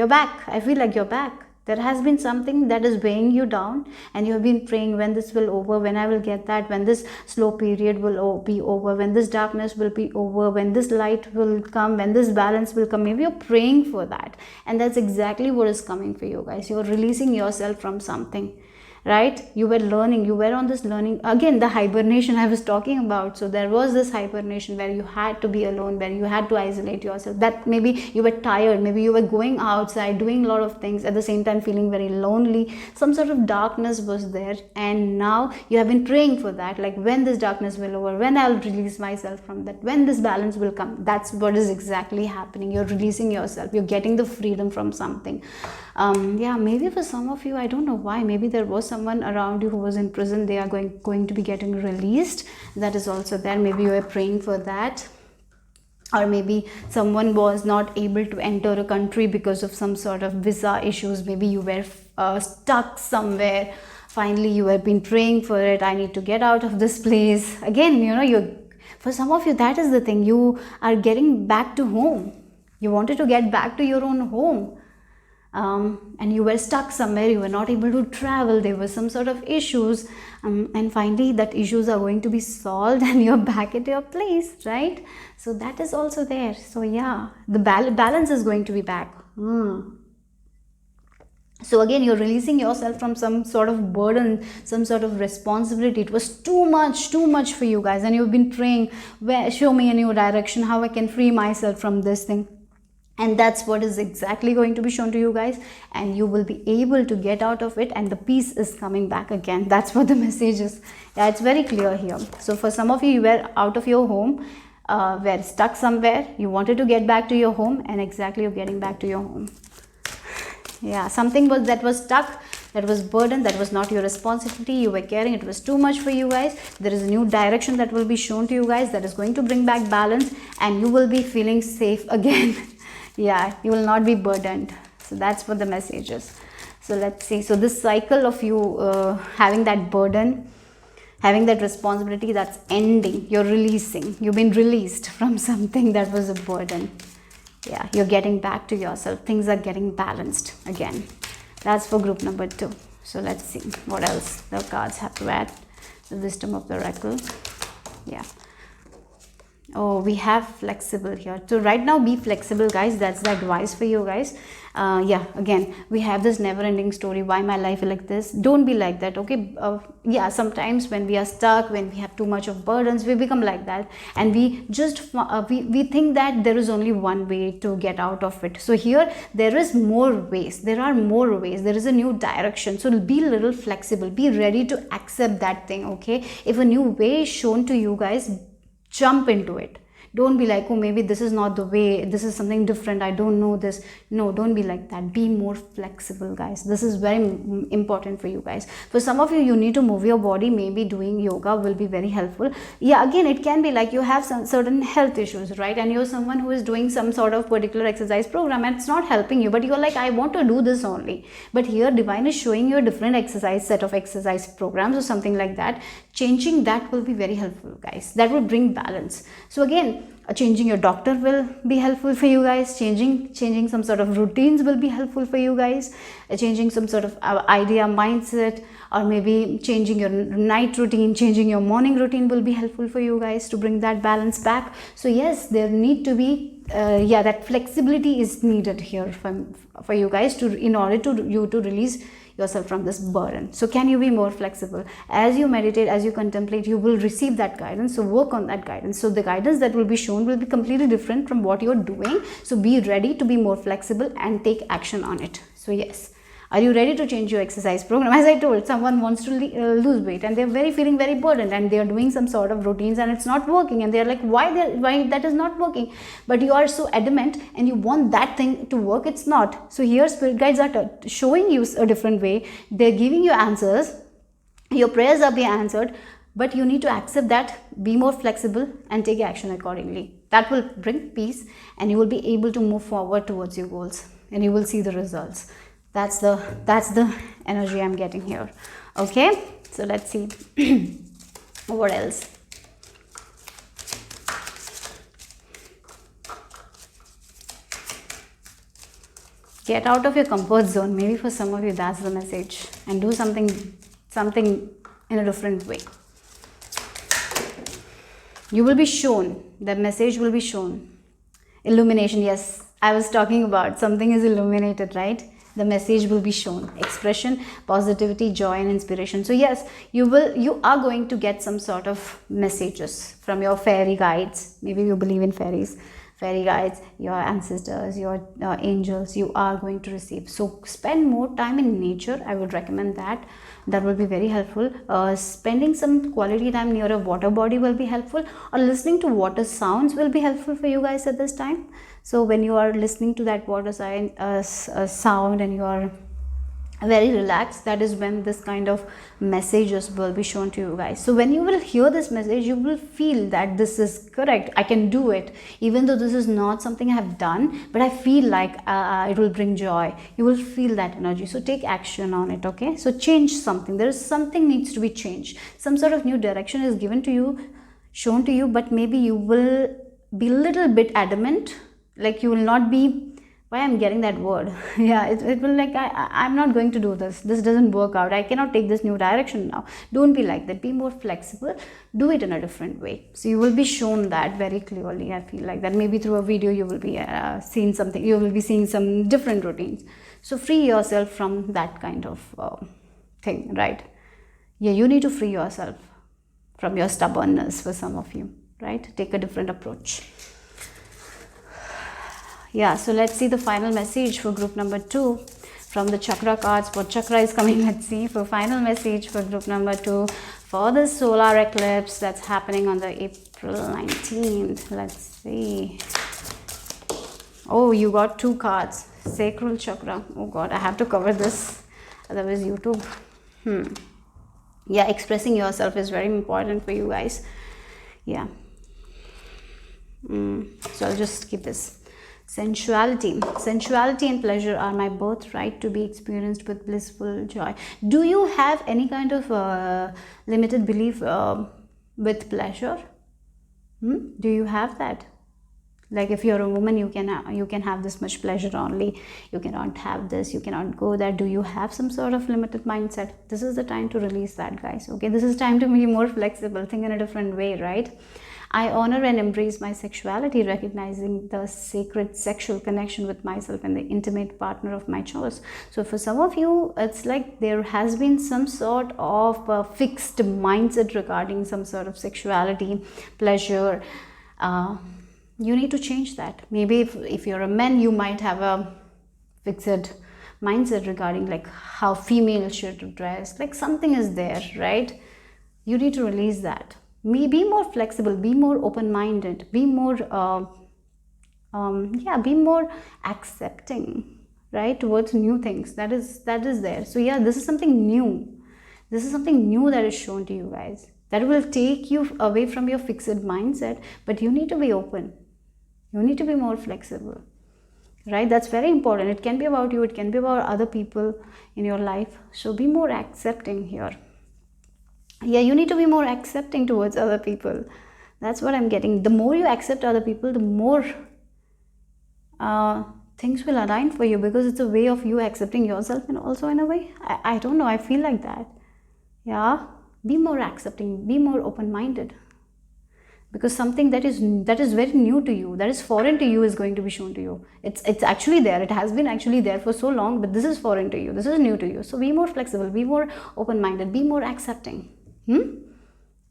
Speaker 1: I feel like you're back. There has been something that is weighing you down, and you have been praying, when this will over, when I will get that, when this slow period will be over, when this darkness will be over, when this light will come, when this balance will come. Maybe you're praying for that, and that's exactly what is coming for you guys. You're releasing yourself from something, right? You were learning, you were on this learning. Again, the hibernation I was talking about. So there was this hibernation where you had to be alone, where you had to isolate yourself. That maybe you were tired, maybe you were going outside doing a lot of things, at the same time feeling very lonely. Some sort of darkness was there, and now you have been praying for that, like when this darkness will over, when I'll release myself from that, when this balance will come. That's what is exactly happening. You're releasing yourself, you're getting the freedom from something. Yeah, maybe for some of you, I don't know why, maybe there was someone around you who was in prison. They are going to be getting released. That is also there. Maybe you are praying for that. Or maybe someone was not able to enter a country because of some sort of visa issues. Maybe you were stuck somewhere. Finally, you have been praying for it. I need to get out of this place. Again, for some of you, that is the thing. You are getting back to home. You wanted to get back to your own home. And you were stuck somewhere, you were not able to travel, there were some sort of issues, and finally that issues are going to be solved and you're back at your place, right? So that is also there. So yeah, the balance is going to be back. So again, you're releasing yourself from some sort of burden, some sort of responsibility. It was too much for you guys, and you've been praying, show me a new direction, how I can free myself from this thing. And that's what is exactly going to be shown to you guys, and you will be able to get out of it, and the peace is coming back again. That's what the message is. Yeah, it's very clear here. So for some of you, you were out of your home, were stuck somewhere, you wanted to get back to your home, and exactly you're getting back to your home. Yeah, something that was stuck, that was burden, that was not your responsibility, you were carrying, it was too much for you guys. There is a new direction that will be shown to you guys, that is going to bring back balance, and you will be feeling safe again. Yeah, you will not be burdened. So that's what the message is. So let's see. So this cycle of you having that burden, having that responsibility, that's ending. You're releasing. You've been released from something that was a burden. Yeah, you're getting back to yourself. Things are getting balanced again. That's for group number 2. So let's see what else the cards have to add. The wisdom of the oracle. Yeah. Oh, we have flexible here. So right now, be flexible, guys. That's the advice for you guys. Yeah, again, we have this never-ending story. Why my life is like this? Don't be like that, okay? Yeah, sometimes when we are stuck, when we have too much of burdens, we become like that, and we just we think that there is only one way to get out of it. So here, there is more ways. There are more ways. There is a new direction. So be a little flexible. Be ready to accept that thing, okay? If a new way is shown to you guys, jump into it. Don't be like, oh, maybe this is not the way, this is something different, I don't know this. No, don't be like that. Be more flexible, guys. This is very important for you guys. For some of you, you need to move your body. Maybe doing yoga will be very helpful. Yeah, again, it can be like you have some certain health issues, right? And you're someone who is doing some sort of particular exercise program and it's not helping you, but you're like, I want to do this only. But here divine is showing you a different exercise set of exercise programs or something like that. Changing that will be very helpful, guys. That will bring balance. So again, changing your doctor will be helpful for you guys. Changing some sort of routines will be helpful for you guys. Changing some sort of idea, mindset, or maybe changing your night routine, changing your morning routine will be helpful for you guys to bring that balance back. So yes, there need to be that flexibility is needed here for you guys to, in order to you to release yourself from this burden. So can you be more flexible? As you meditate, as you contemplate, you will receive that guidance. So work on that guidance. So the guidance that will be shown will be completely different from what you're doing. So be ready to be more flexible and take action on it. So yes. Are you ready to change your exercise program? As I told, someone wants to lose weight and they're feeling very burdened and they're doing some sort of routines and it's not working, and they're like, why that is not working? But you are so adamant and you want that thing to work, it's not. So here spirit guides are showing you a different way. They're giving you answers. Your prayers are being answered, but you need to accept that, be more flexible and take action accordingly. That will bring peace and you will be able to move forward towards your goals and you will see the results. That's the energy I'm getting here. Okay, so let's see what else. Get out of your comfort zone. Maybe for some of you that's the message, and do something in a different way. You will be shown, the message will be shown. Illumination, yes, I was talking about something is illuminated, right? The message will be shown. Expression, positivity, joy and inspiration. So yes, you are going to get some sort of messages from your fairy guides. Maybe you believe in fairies. Fairy guides, your ancestors, your angels, you are going to receive. So spend more time in nature. I would recommend that. That will be very helpful. Spending some quality time near a water body will be helpful, or listening to water sounds will be helpful for you guys at this time. So when you are listening to that water sound and you are very relaxed, that is when this kind of messages will be shown to you guys. So when you will hear this message, you will feel that this is correct, I can do it, even though this is not something I have done, but I feel like it will bring joy. You will feel that energy. So take action on it. Okay, so change something. There is something needs to be changed. Some sort of new direction is given to you, shown to you, but maybe you will be a little bit adamant, like you will not be, why I'm getting that word, yeah, it will like, I'm not going to do this doesn't work out, I cannot take this new direction now. Don't be like that. Be more flexible, do it in a different way. So you will be shown that very clearly. I feel like that maybe through a video you will be seeing something, you will be seeing some different routines. So free yourself from that kind of thing, right? Yeah, you need to free yourself from your stubbornness. For some of you, right? Take a different approach. Yeah, so let's see the final message for group number 2 from the chakra cards. What chakra is coming? Let's see for final message for group number 2 for the solar eclipse that's happening on the April 19th. Let's see. Oh, you got 2 cards. Sacral chakra. Oh God, I have to cover this, otherwise YouTube. Yeah, expressing yourself is very important for you guys. Yeah. So I'll just keep this. Sensuality and pleasure are my birthright to be experienced with blissful joy. Do you have any kind of limited belief with pleasure? Do you have that? Like if you're a woman, you can have this much pleasure only. You cannot have this. You cannot go there. Do you have some sort of limited mindset? This is the time to release that, guys. Okay, this is time to be more flexible. Think in a different way, right? I honor and embrace my sexuality, recognizing the sacred sexual connection with myself and the intimate partner of my choice. So for some of you, it's like there has been some sort of fixed mindset regarding some sort of sexuality, pleasure. You need to change that. Maybe if you're a man, you might have a fixed mindset regarding like how female should dress. Like something is there, right? You need to release that. Be more flexible, be more open-minded, be more be more accepting, right, towards new things. That is there. So yeah, this is something new. This is something new that is shown to you guys, that will take you away from your fixed mindset. But you need to be open, you need to be more flexible, right? That's very important. It can be about you, it can be about other people in your life. So be more accepting here. Yeah, you need to be more accepting towards other people. That's what I'm getting. The more you accept other people, the more things will align for you, because it's a way of you accepting yourself. And also in a way, I don't know, I feel like that. Yeah, be more accepting, be more open-minded, because something that is very new to you, that is foreign to you, is going to be shown to you. It's actually there, it has been actually there for so long, but this is foreign to you, this is new to you. So be more flexible, be more open-minded, be more accepting.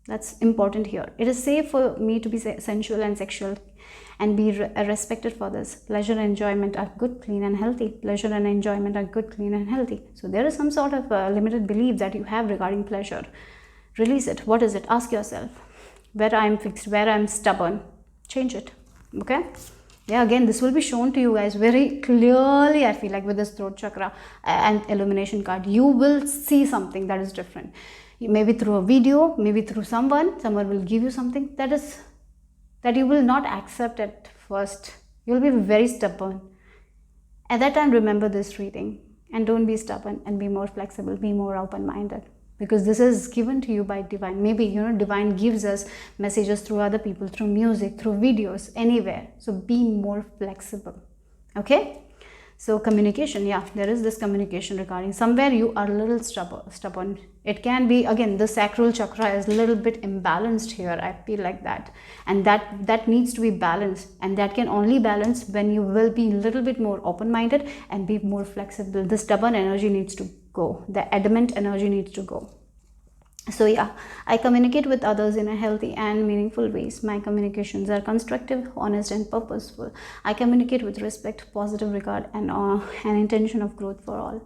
Speaker 1: That's important here. It is safe for me to be sensual and sexual and be respected for this. Pleasure and enjoyment are good, clean and healthy. Pleasure and enjoyment are good, clean and healthy. So there is some sort of limited belief that you have regarding pleasure. Release it. What is it? Ask yourself. Where I am fixed, where I am stubborn, change it. Okay? Yeah, again, this will be shown to you guys very clearly. I feel like with this throat chakra and illumination card, you will see something that is different. Maybe through a video, maybe through someone will give you something that you will not accept at first. You'll be very stubborn. At that time, remember this reading, and don't be stubborn, and be more flexible, be more open-minded, because this is given to you by divine. Maybe divine gives us messages through other people, through music, through videos, anywhere. So be more flexible. Okay? So communication, yeah, there is this communication regarding somewhere you are a little stubborn. It can be, again, the sacral chakra is a little bit imbalanced here. I feel like that, and that needs to be balanced, and that can only balance when you will be a little bit more open-minded and be more flexible. The stubborn energy needs to go, the adamant energy needs to go. So yeah, I communicate with others in a healthy and meaningful ways. My communications are constructive, honest and purposeful. I communicate with respect, positive regard and an intention of growth for all.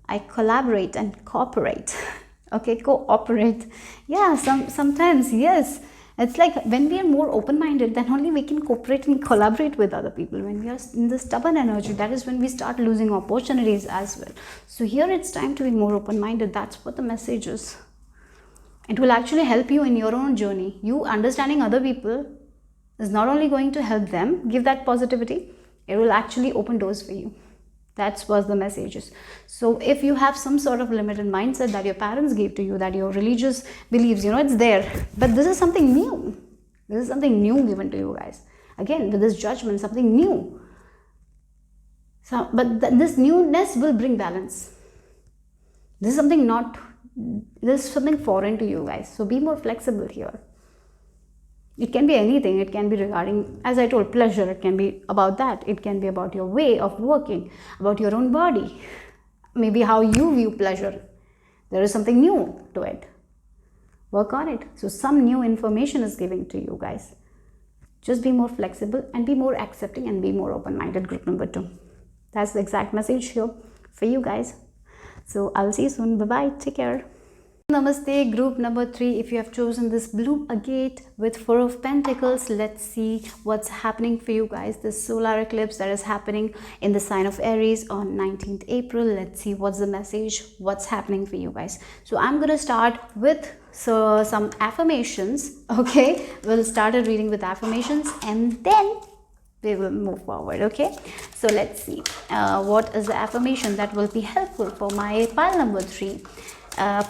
Speaker 1: I collaborate and cooperate. Okay, cooperate. Yeah, sometimes, yes. It's like when we are more open-minded, then only we can cooperate and collaborate with other people. When we are in the stubborn energy, that is when we start losing opportunities as well. So here it's time to be more open-minded. That's what the message is. It will actually help you in your own journey. You understanding other people is not only going to help them give that positivity, it will actually open doors for you. That's what the message is. So if you have some sort of limited mindset that your parents gave to you, that your religious beliefs, it's there. But this is something new. This is something new given to you guys. Again, with this judgment, something new. So, but this newness will bring balance. This is something foreign to you guys. So be more flexible here. It can be anything. It can be regarding, as I told, pleasure. It can be about that. It can be about your way of working, about your own body. Maybe how you view pleasure. There is something new to it. Work on it. So some new information is given to you guys. Just be more flexible and be more accepting and be more open-minded. Group number 2. That's the exact message here for you guys. So I'll see you soon. Bye-bye. Take care. Namaste, group number 3. If you have chosen this blue agate with 4 of Pentacles, let's see what's happening for you guys. This solar eclipse that is happening in the sign of Aries on 19th April. Let's see what's the message, what's happening for you guys. So I'm going to start with some affirmations. Okay, we'll start a reading with affirmations and then we will move forward. Okay, so let's see what is the affirmation that will be helpful for my pile number 3.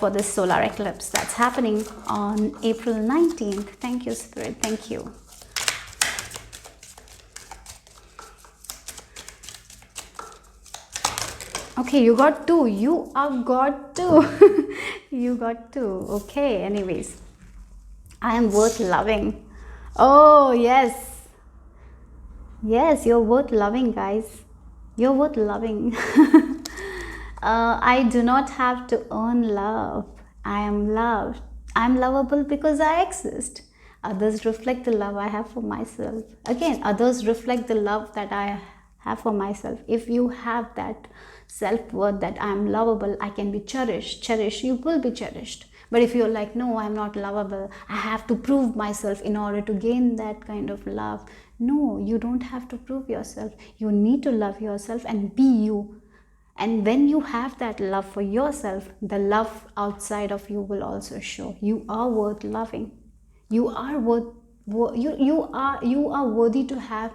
Speaker 1: For this solar eclipse that's happening on April 19th. Thank you, Spirit. Thank you. Okay, you got 2. You have got 2. You got 2. Okay, anyways. I am worth loving. Oh, yes. Yes, you're worth loving, guys. You're worth loving. I do not have to earn love. I am loved. I am lovable because I exist. Others reflect the love I have for myself. Again, others reflect the love that I have for myself. If you have that self-worth that I am lovable, I can be cherished. You will be cherished But if you're like, no, I'm not lovable, I have to prove myself in order to gain that kind of love. No, you don't have to prove yourself. You need to love yourself and be you. And when you have that love for yourself, the love outside of you will also show. You are worth loving. You are you are worthy to have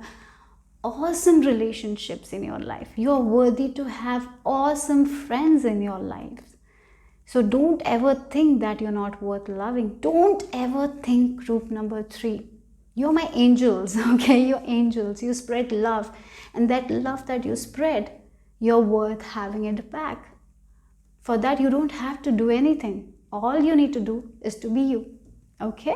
Speaker 1: awesome relationships in your life. You are worthy to have awesome friends in your life. So don't ever think that you're not worth loving. Don't ever think, group number 3. You're my angels, okay? You're angels. You spread love. And that love that you spread, you're worth having it back. For that, you don't have to do anything. All you need to do is to be you, okay?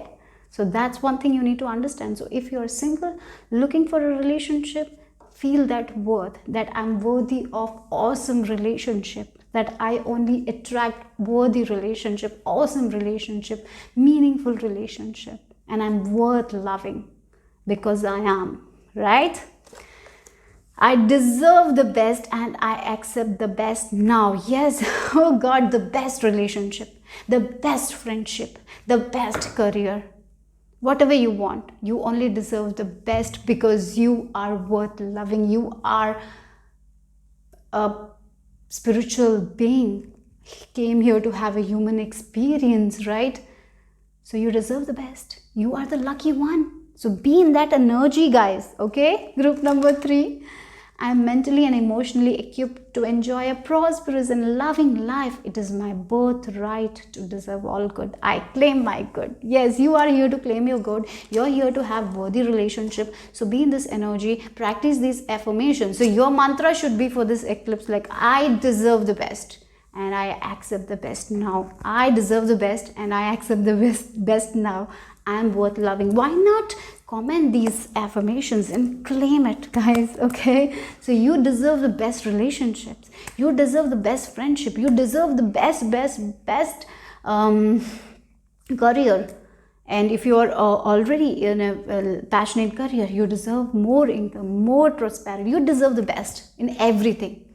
Speaker 1: So that's one thing you need to understand. So if you're single, looking for a relationship, feel that worth, that I'm worthy of awesome relationship, that I only attract worthy relationship, awesome relationship, meaningful relationship, and I'm worth loving because I am, right? I deserve the best and I accept the best now. Yes, oh God, the best relationship, the best friendship, the best career. Whatever you want, you only deserve the best because you are worth loving. You are a spiritual being, came here to have a human experience, right? So you deserve the best. You are the lucky one. So be in that energy, guys, okay? Group number 3. I am mentally and emotionally equipped to enjoy a prosperous and loving life. It is my birthright to deserve all good. I claim my good. Yes, you are here to claim your good. You're here to have worthy relationship. So be in this energy. Practice these affirmations. So your mantra should be for this eclipse like, I deserve the best and I accept the best now. I deserve the best and I accept the best now. I am worth loving. Why not comment these affirmations and claim it, guys, okay? So you deserve the best relationships. You deserve the best friendship. You deserve the best career. And if you are already in a passionate career, you deserve more income, more prosperity. You deserve the best in everything.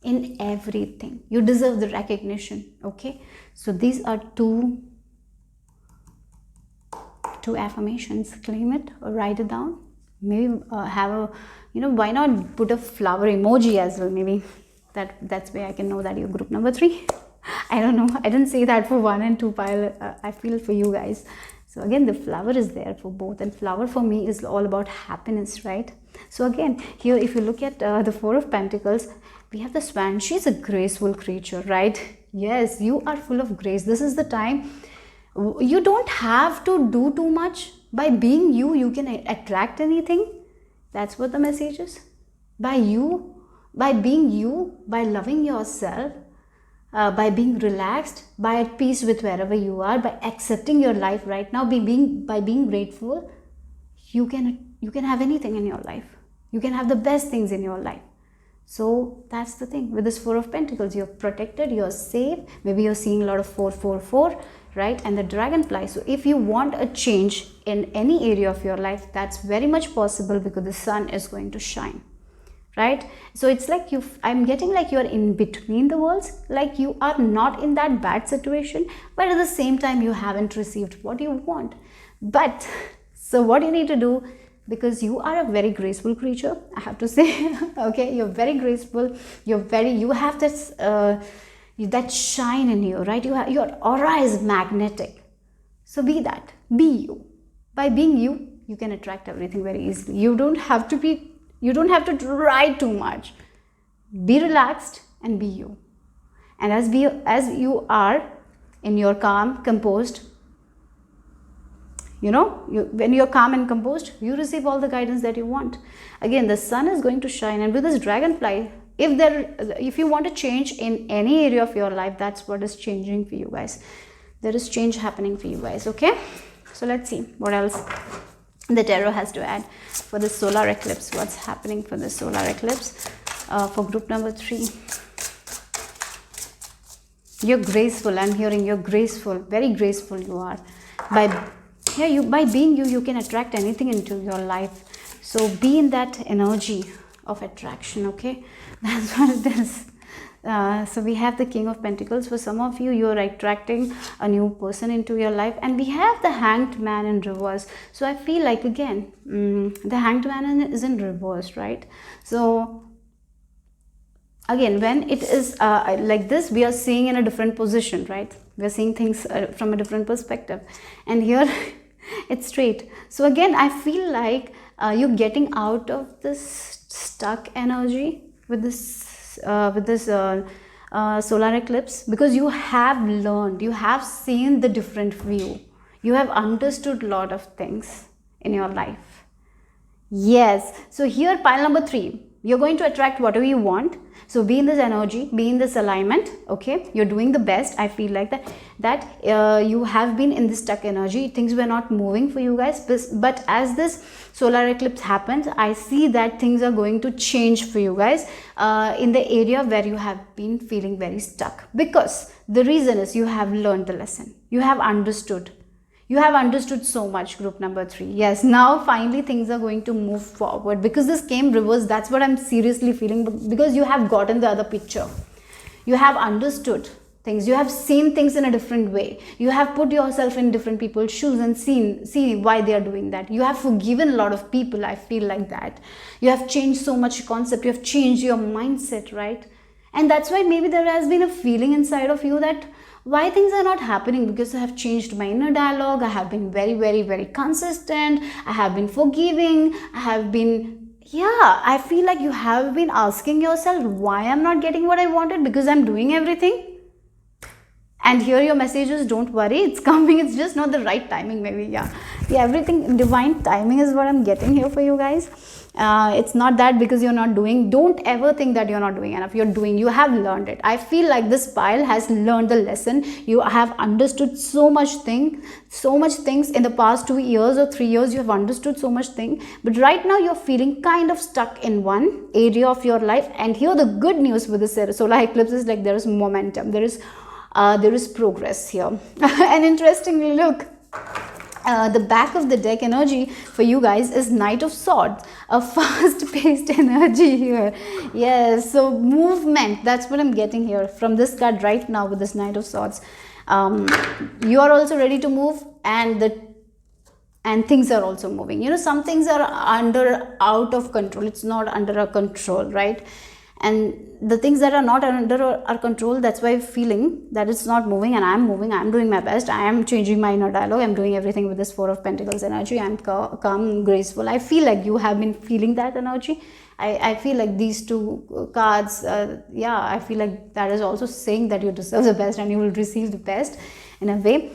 Speaker 1: In everything. You deserve the recognition, okay? So these are two affirmations. Claim it or write it down. Maybe have a, why not put a flower emoji as well? Maybe that's where I can know that you're group number 3. I don't know. I didn't say that for 1 and 2 pile. I feel for you guys. So again, the flower is there for both, and flower for me is all about happiness, right? So again, here if you look at the 4 of Pentacles, we have the Swan. She's a graceful creature, right? Yes, you are full of grace. This is the time. You don't have to do too much. By being you, you can attract anything. That's what the message is. By being you, by loving yourself, by being relaxed, by at peace with wherever you are, by accepting your life right now, by being grateful, you can have anything in your life. You can have the best things in your life. So that's the thing. With this 4 of Pentacles, you're protected, you're safe. Maybe you're seeing a lot of 444, right? And the dragonfly. So if you want a change in any area of your life, that's very much possible because the sun is going to shine, right? So it's like I'm getting like you're in between the worlds, like you are not in that bad situation, but at the same time you haven't received what you want. But so what you need to do, because you are a very graceful creature, I have to say, okay, you're very graceful, you have this that shine in you, right? Your aura is magnetic. So be that, be you. By being you, you can attract everything very easily. You don't have to try too much. Be relaxed and be you. And as you are in your calm, composed, when you're calm and composed, you receive all the guidance that you want. Again, the sun is going to shine, and with this dragonfly, if you want to change in any area of your life, that's what is changing for you guys. There is change happening for you guys, okay? So let's see what else the tarot has to add for the solar eclipse. What's happening for the solar eclipse for group number 3? You're graceful. I'm hearing you're graceful, very graceful you are. By being you, you can attract anything into your life. So be in that energy of attraction, okay? That's what it is. So we have the King of Pentacles. For some of you, you're attracting a new person into your life, and we have the Hanged Man in reverse. So I feel like, again, the Hanged Man is in reverse, right? So again, when it is like this, we are seeing in a different position, right? We are seeing things from a different perspective, and here it's straight. So again, I feel like you're getting out of this stuck energy with this solar eclipse, because you have learned, you have seen the different view, you have understood a lot of things in your life. Yes, so here, pile number 3, you're going to attract whatever you want. So be in this energy, be in this alignment. Okay, you're doing the best. I feel like that you have been in this stuck energy, things were not moving for you guys, but as this solar eclipse happens, I see that things are going to change for you guys in the area where you have been feeling very stuck, because the reason is you have learned the lesson, you have understood. You have understood so much, group number 3. Yes, now finally things are going to move forward, because this came reverse. That's what I'm seriously feeling, because you have gotten the other picture. You have understood things. You have seen things in a different way. You have put yourself in different people's shoes and seen why they are doing that. You have forgiven a lot of people. I feel like that. You have changed so much concept. You have changed your mindset, right? And that's why maybe there has been a feeling inside of you that why things are not happening, because I have changed my inner dialogue. I have been very, very, very consistent. I have been forgiving. I have been, I feel like you have been asking yourself why I'm not getting what I wanted, because I'm doing everything. And here your message is, don't worry, it's coming. It's just not the right timing, maybe. Everything, divine timing is what I'm getting here for you guys. It's not that because you're not doing, don't ever think that you're not doing enough. You're doing, you have learned it. I feel like this pile has learned the lesson. You have understood so much things in the past 2 years or 3 years. You have understood so much thing, but right now you're feeling kind of stuck in one area of your life. And here the good news with this solar eclipse is like there is momentum, there is progress here. And interestingly, look, the back of the deck energy for you guys is Knight of Swords, a fast-paced energy here. Yes, so movement, that's what I'm getting here from this card right now with this Knight of Swords. You are also ready to move, and things are also moving. You know, some things are out of control. It's not under our control, right? And the things that are not under our control, that's why I'm feeling that it's not moving, and I'm moving. I'm doing my best. I am changing my inner dialogue. I'm doing everything with this 4 of Pentacles energy. I'm calm, graceful. I feel like you have been feeling that energy. I feel like these 2 cards, I feel like that is also saying that you deserve the best and you will receive the best in a way.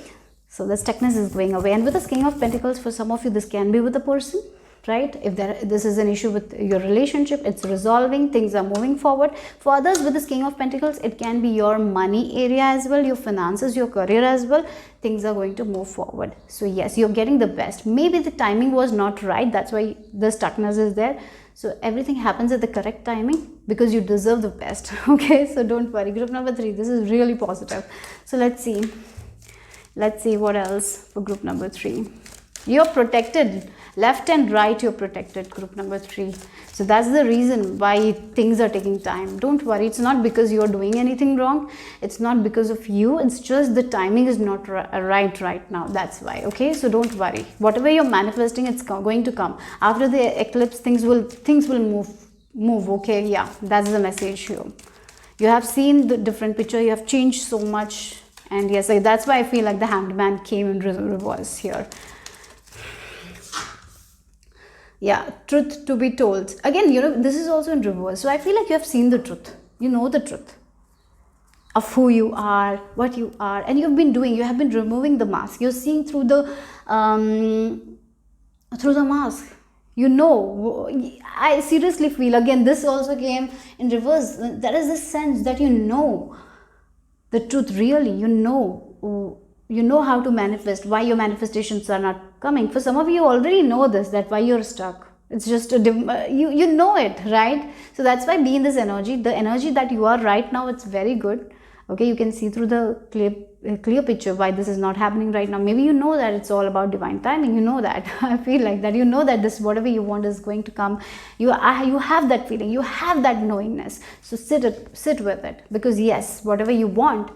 Speaker 1: So the stuckness is going away. And with this King of Pentacles, for some of you, this can be with a person, right? If this is an issue with your relationship, it's resolving, things are moving forward. For others, with this King of Pentacles, it can be your money area as well, your finances, your career as well. Things are going to move forward. So yes, you're getting the best. Maybe the timing was not right, that's why the stuckness is there. So everything happens at the correct timing, because you deserve the best. Okay, so don't worry. Group number 3, this is really positive. So let's see what else for group number 3. You're protected. Left and right, you're protected, group number 3. So that's the reason why things are taking time. Don't worry. It's not because you're doing anything wrong. It's not because of you. It's just the timing is not right now. That's why. Okay. So don't worry. Whatever you're manifesting, it's going to come. After the eclipse, things will move. Okay. Yeah. That's the message here. You have seen the different picture. You have changed so much. And yes, that's why I feel like the Hanged Man came in reverse here. Yeah, truth to be told. Again, you know, this is also in reverse. So I feel like you have seen the truth. You know the truth of who you are, what you are, and you have been removing the mask. You're seeing through the mask. You know, I seriously feel, again, this also came in reverse. There is this sense that you know the truth really. You know how to manifest, why your manifestations are not coming. For some of you already know this, that why you're stuck. It's just you know it, right? So that's why be in this energy. The energy that you are right now, it's very good. Okay, you can see through the clip a clear picture why this is not happening right now. Maybe you know that it's all about divine timing. You know that. I feel like that. You know that this whatever you want is going to come. You have that feeling. You have that knowingness. So sit with it, because yes, whatever you want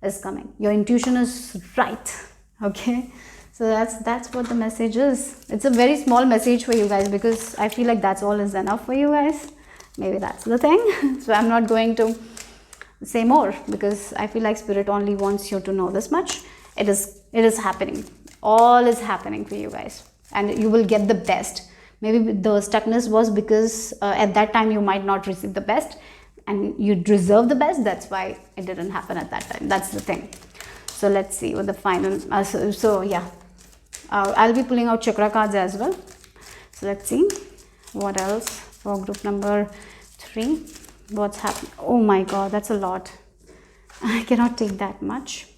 Speaker 1: is coming. Your intuition is right. Okay. So that's what the message is. It's a very small message for you guys, because I feel like that's all is enough for you guys. Maybe that's the thing. So I'm not going to say more, because I feel like spirit only wants you to know this much. It is happening. All is happening for you guys, and you will get the best. Maybe the stuckness was because at that time you might not receive the best, and you deserve the best. That's why it didn't happen at that time. That's the thing. So let's see what the final yeah, I'll be pulling out chakra cards as well. So let's see what else for group number 3. What's happening? Oh my god, that's a lot. I cannot take that much.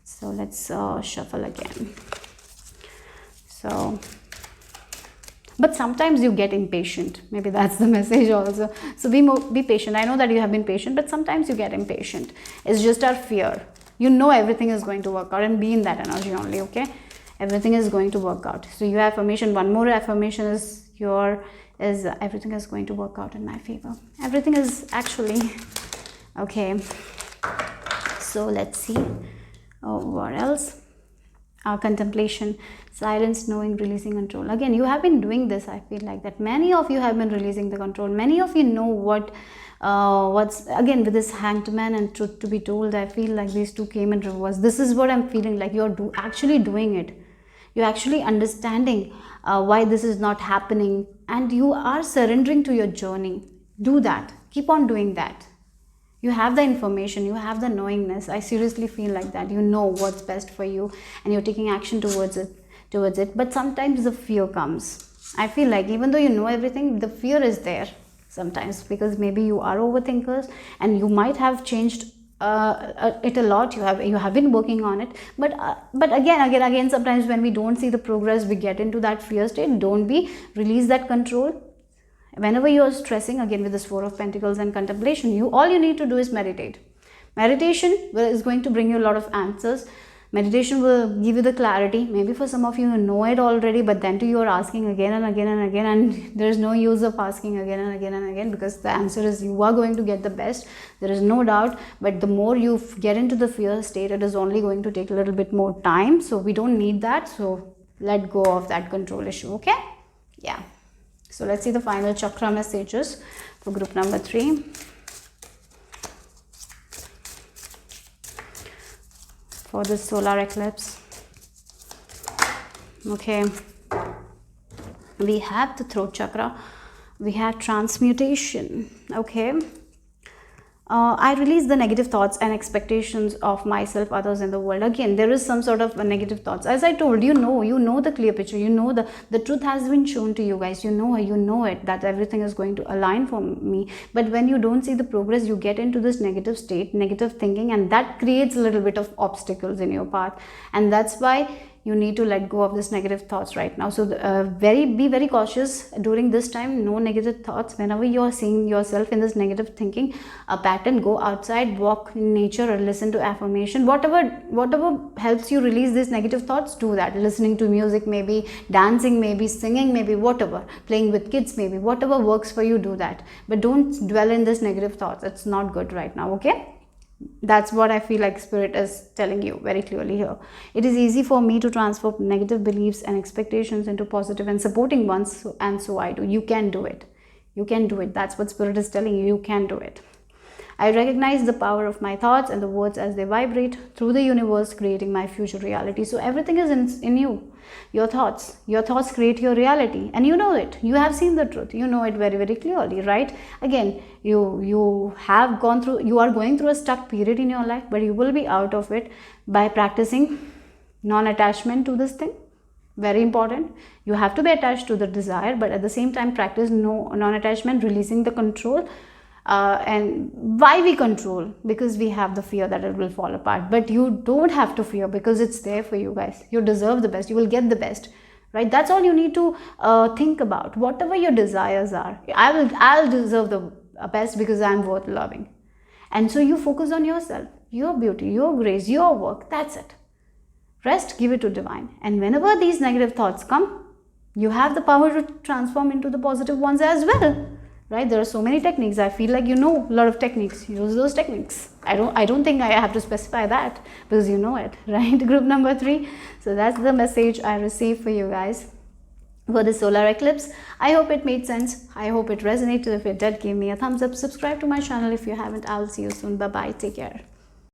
Speaker 1: So let's shuffle again. So, but sometimes you get impatient. Maybe that's the message also. So be patient. I know that you have been patient, but sometimes you get impatient. It's just our fear. You know everything is going to work out, and be in that energy only, okay? Everything is going to work out. So your affirmation, one more affirmation is everything is going to work out in my favor. Everything is actually okay. So let's see. What else? Contemplation, silence, knowing, releasing control. Again, you have been doing this. I feel like that many of you have been releasing the control. Many of you know what's again with this Hanged Man and Truth to be told. I feel like these two came in reverse. This is what I'm feeling like. You're actually doing it. You're actually understanding why this is not happening, and you are surrendering to your journey. Do that. Keep on doing that. You have the information, you have the knowingness. I seriously feel like that. You know what's best for you, and you're taking action towards it. But sometimes the fear comes. I feel like even though you know everything, the fear is there sometimes, because maybe you are overthinkers, and you might have changed it a lot. You have been working on it, but again sometimes when we don't see the progress, we get into that fear state. Don't be. Release that control. Whenever you are stressing, again with this 4 of Pentacles and contemplation, all you need to do is meditate. Meditation is going to bring you a lot of answers. Meditation will give you the clarity. Maybe for some of you, you know it already, but then too you are asking again and again and again, and there is no use of asking again and again and again, because the answer is you are going to get the best. There is no doubt. But the more you get into the fear state, it is only going to take a little bit more time. So we don't need that. So let go of that control issue. Okay? Yeah. So let's see the final chakra messages for group number 3. For this solar eclipse. Okay. We have the throat chakra. We have transmutation. Okay. I release the negative thoughts and expectations of myself, others, in the world. Again, there is some sort of negative thoughts. As I told you, know the clear picture. You know the truth has been shown to you guys. You know it, that everything is going to align for me. But when you don't see the progress, you get into this negative state, negative thinking, and that creates a little bit of obstacles in your path. And that's why you need to let go of this negative thoughts right now. So be very cautious during this time. No negative thoughts. Whenever you are seeing yourself in this negative thinking pattern, go outside, walk in nature, or listen to affirmation. Whatever helps you release these negative thoughts, do that. Listening to music, maybe dancing, maybe singing, maybe whatever, playing with kids, maybe whatever works for you, do that. But don't dwell in this negative thoughts. It's not good right now. Okay? That's what I feel like spirit is telling you very clearly here. It is easy for me to transfer negative beliefs and expectations into positive and supporting ones, and so I do. You can do it. You can do it. That's what spirit is telling you. You can do it. I recognize the power of my thoughts and the words as they vibrate through the universe, creating my future reality. So everything is in you. Your thoughts create your reality, and you know it. You have seen the truth. You know it very, very clearly, right? Again, you are going through a stuck period in your life, but you will be out of it by practicing non-attachment to this thing. Very important. You have to be attached to the desire, but at the same time practice non-attachment, releasing the control. And why we control? Because we have the fear that it will fall apart. But you don't have to fear, because it's there for you guys. You deserve the best. You will get the best, right? That's all you need to think about. Whatever your desires are, I'll deserve the best, because I'm worth loving. And so you focus on yourself. your beauty, your grace, your work. That's it. Rest, give it to divine. And whenever these negative thoughts come, you have the power to transform into the positive ones as well. Right? There are so many techniques. I feel like you know a lot of techniques. Use those techniques. I don't think I have to specify that because you know it, right? Group number 3. So that's the message I received for you guys for the solar eclipse. I hope it made sense. I hope it resonated. If it did, give me a thumbs up. Subscribe to my channel if you haven't. I'll see you soon. Bye bye. Take care.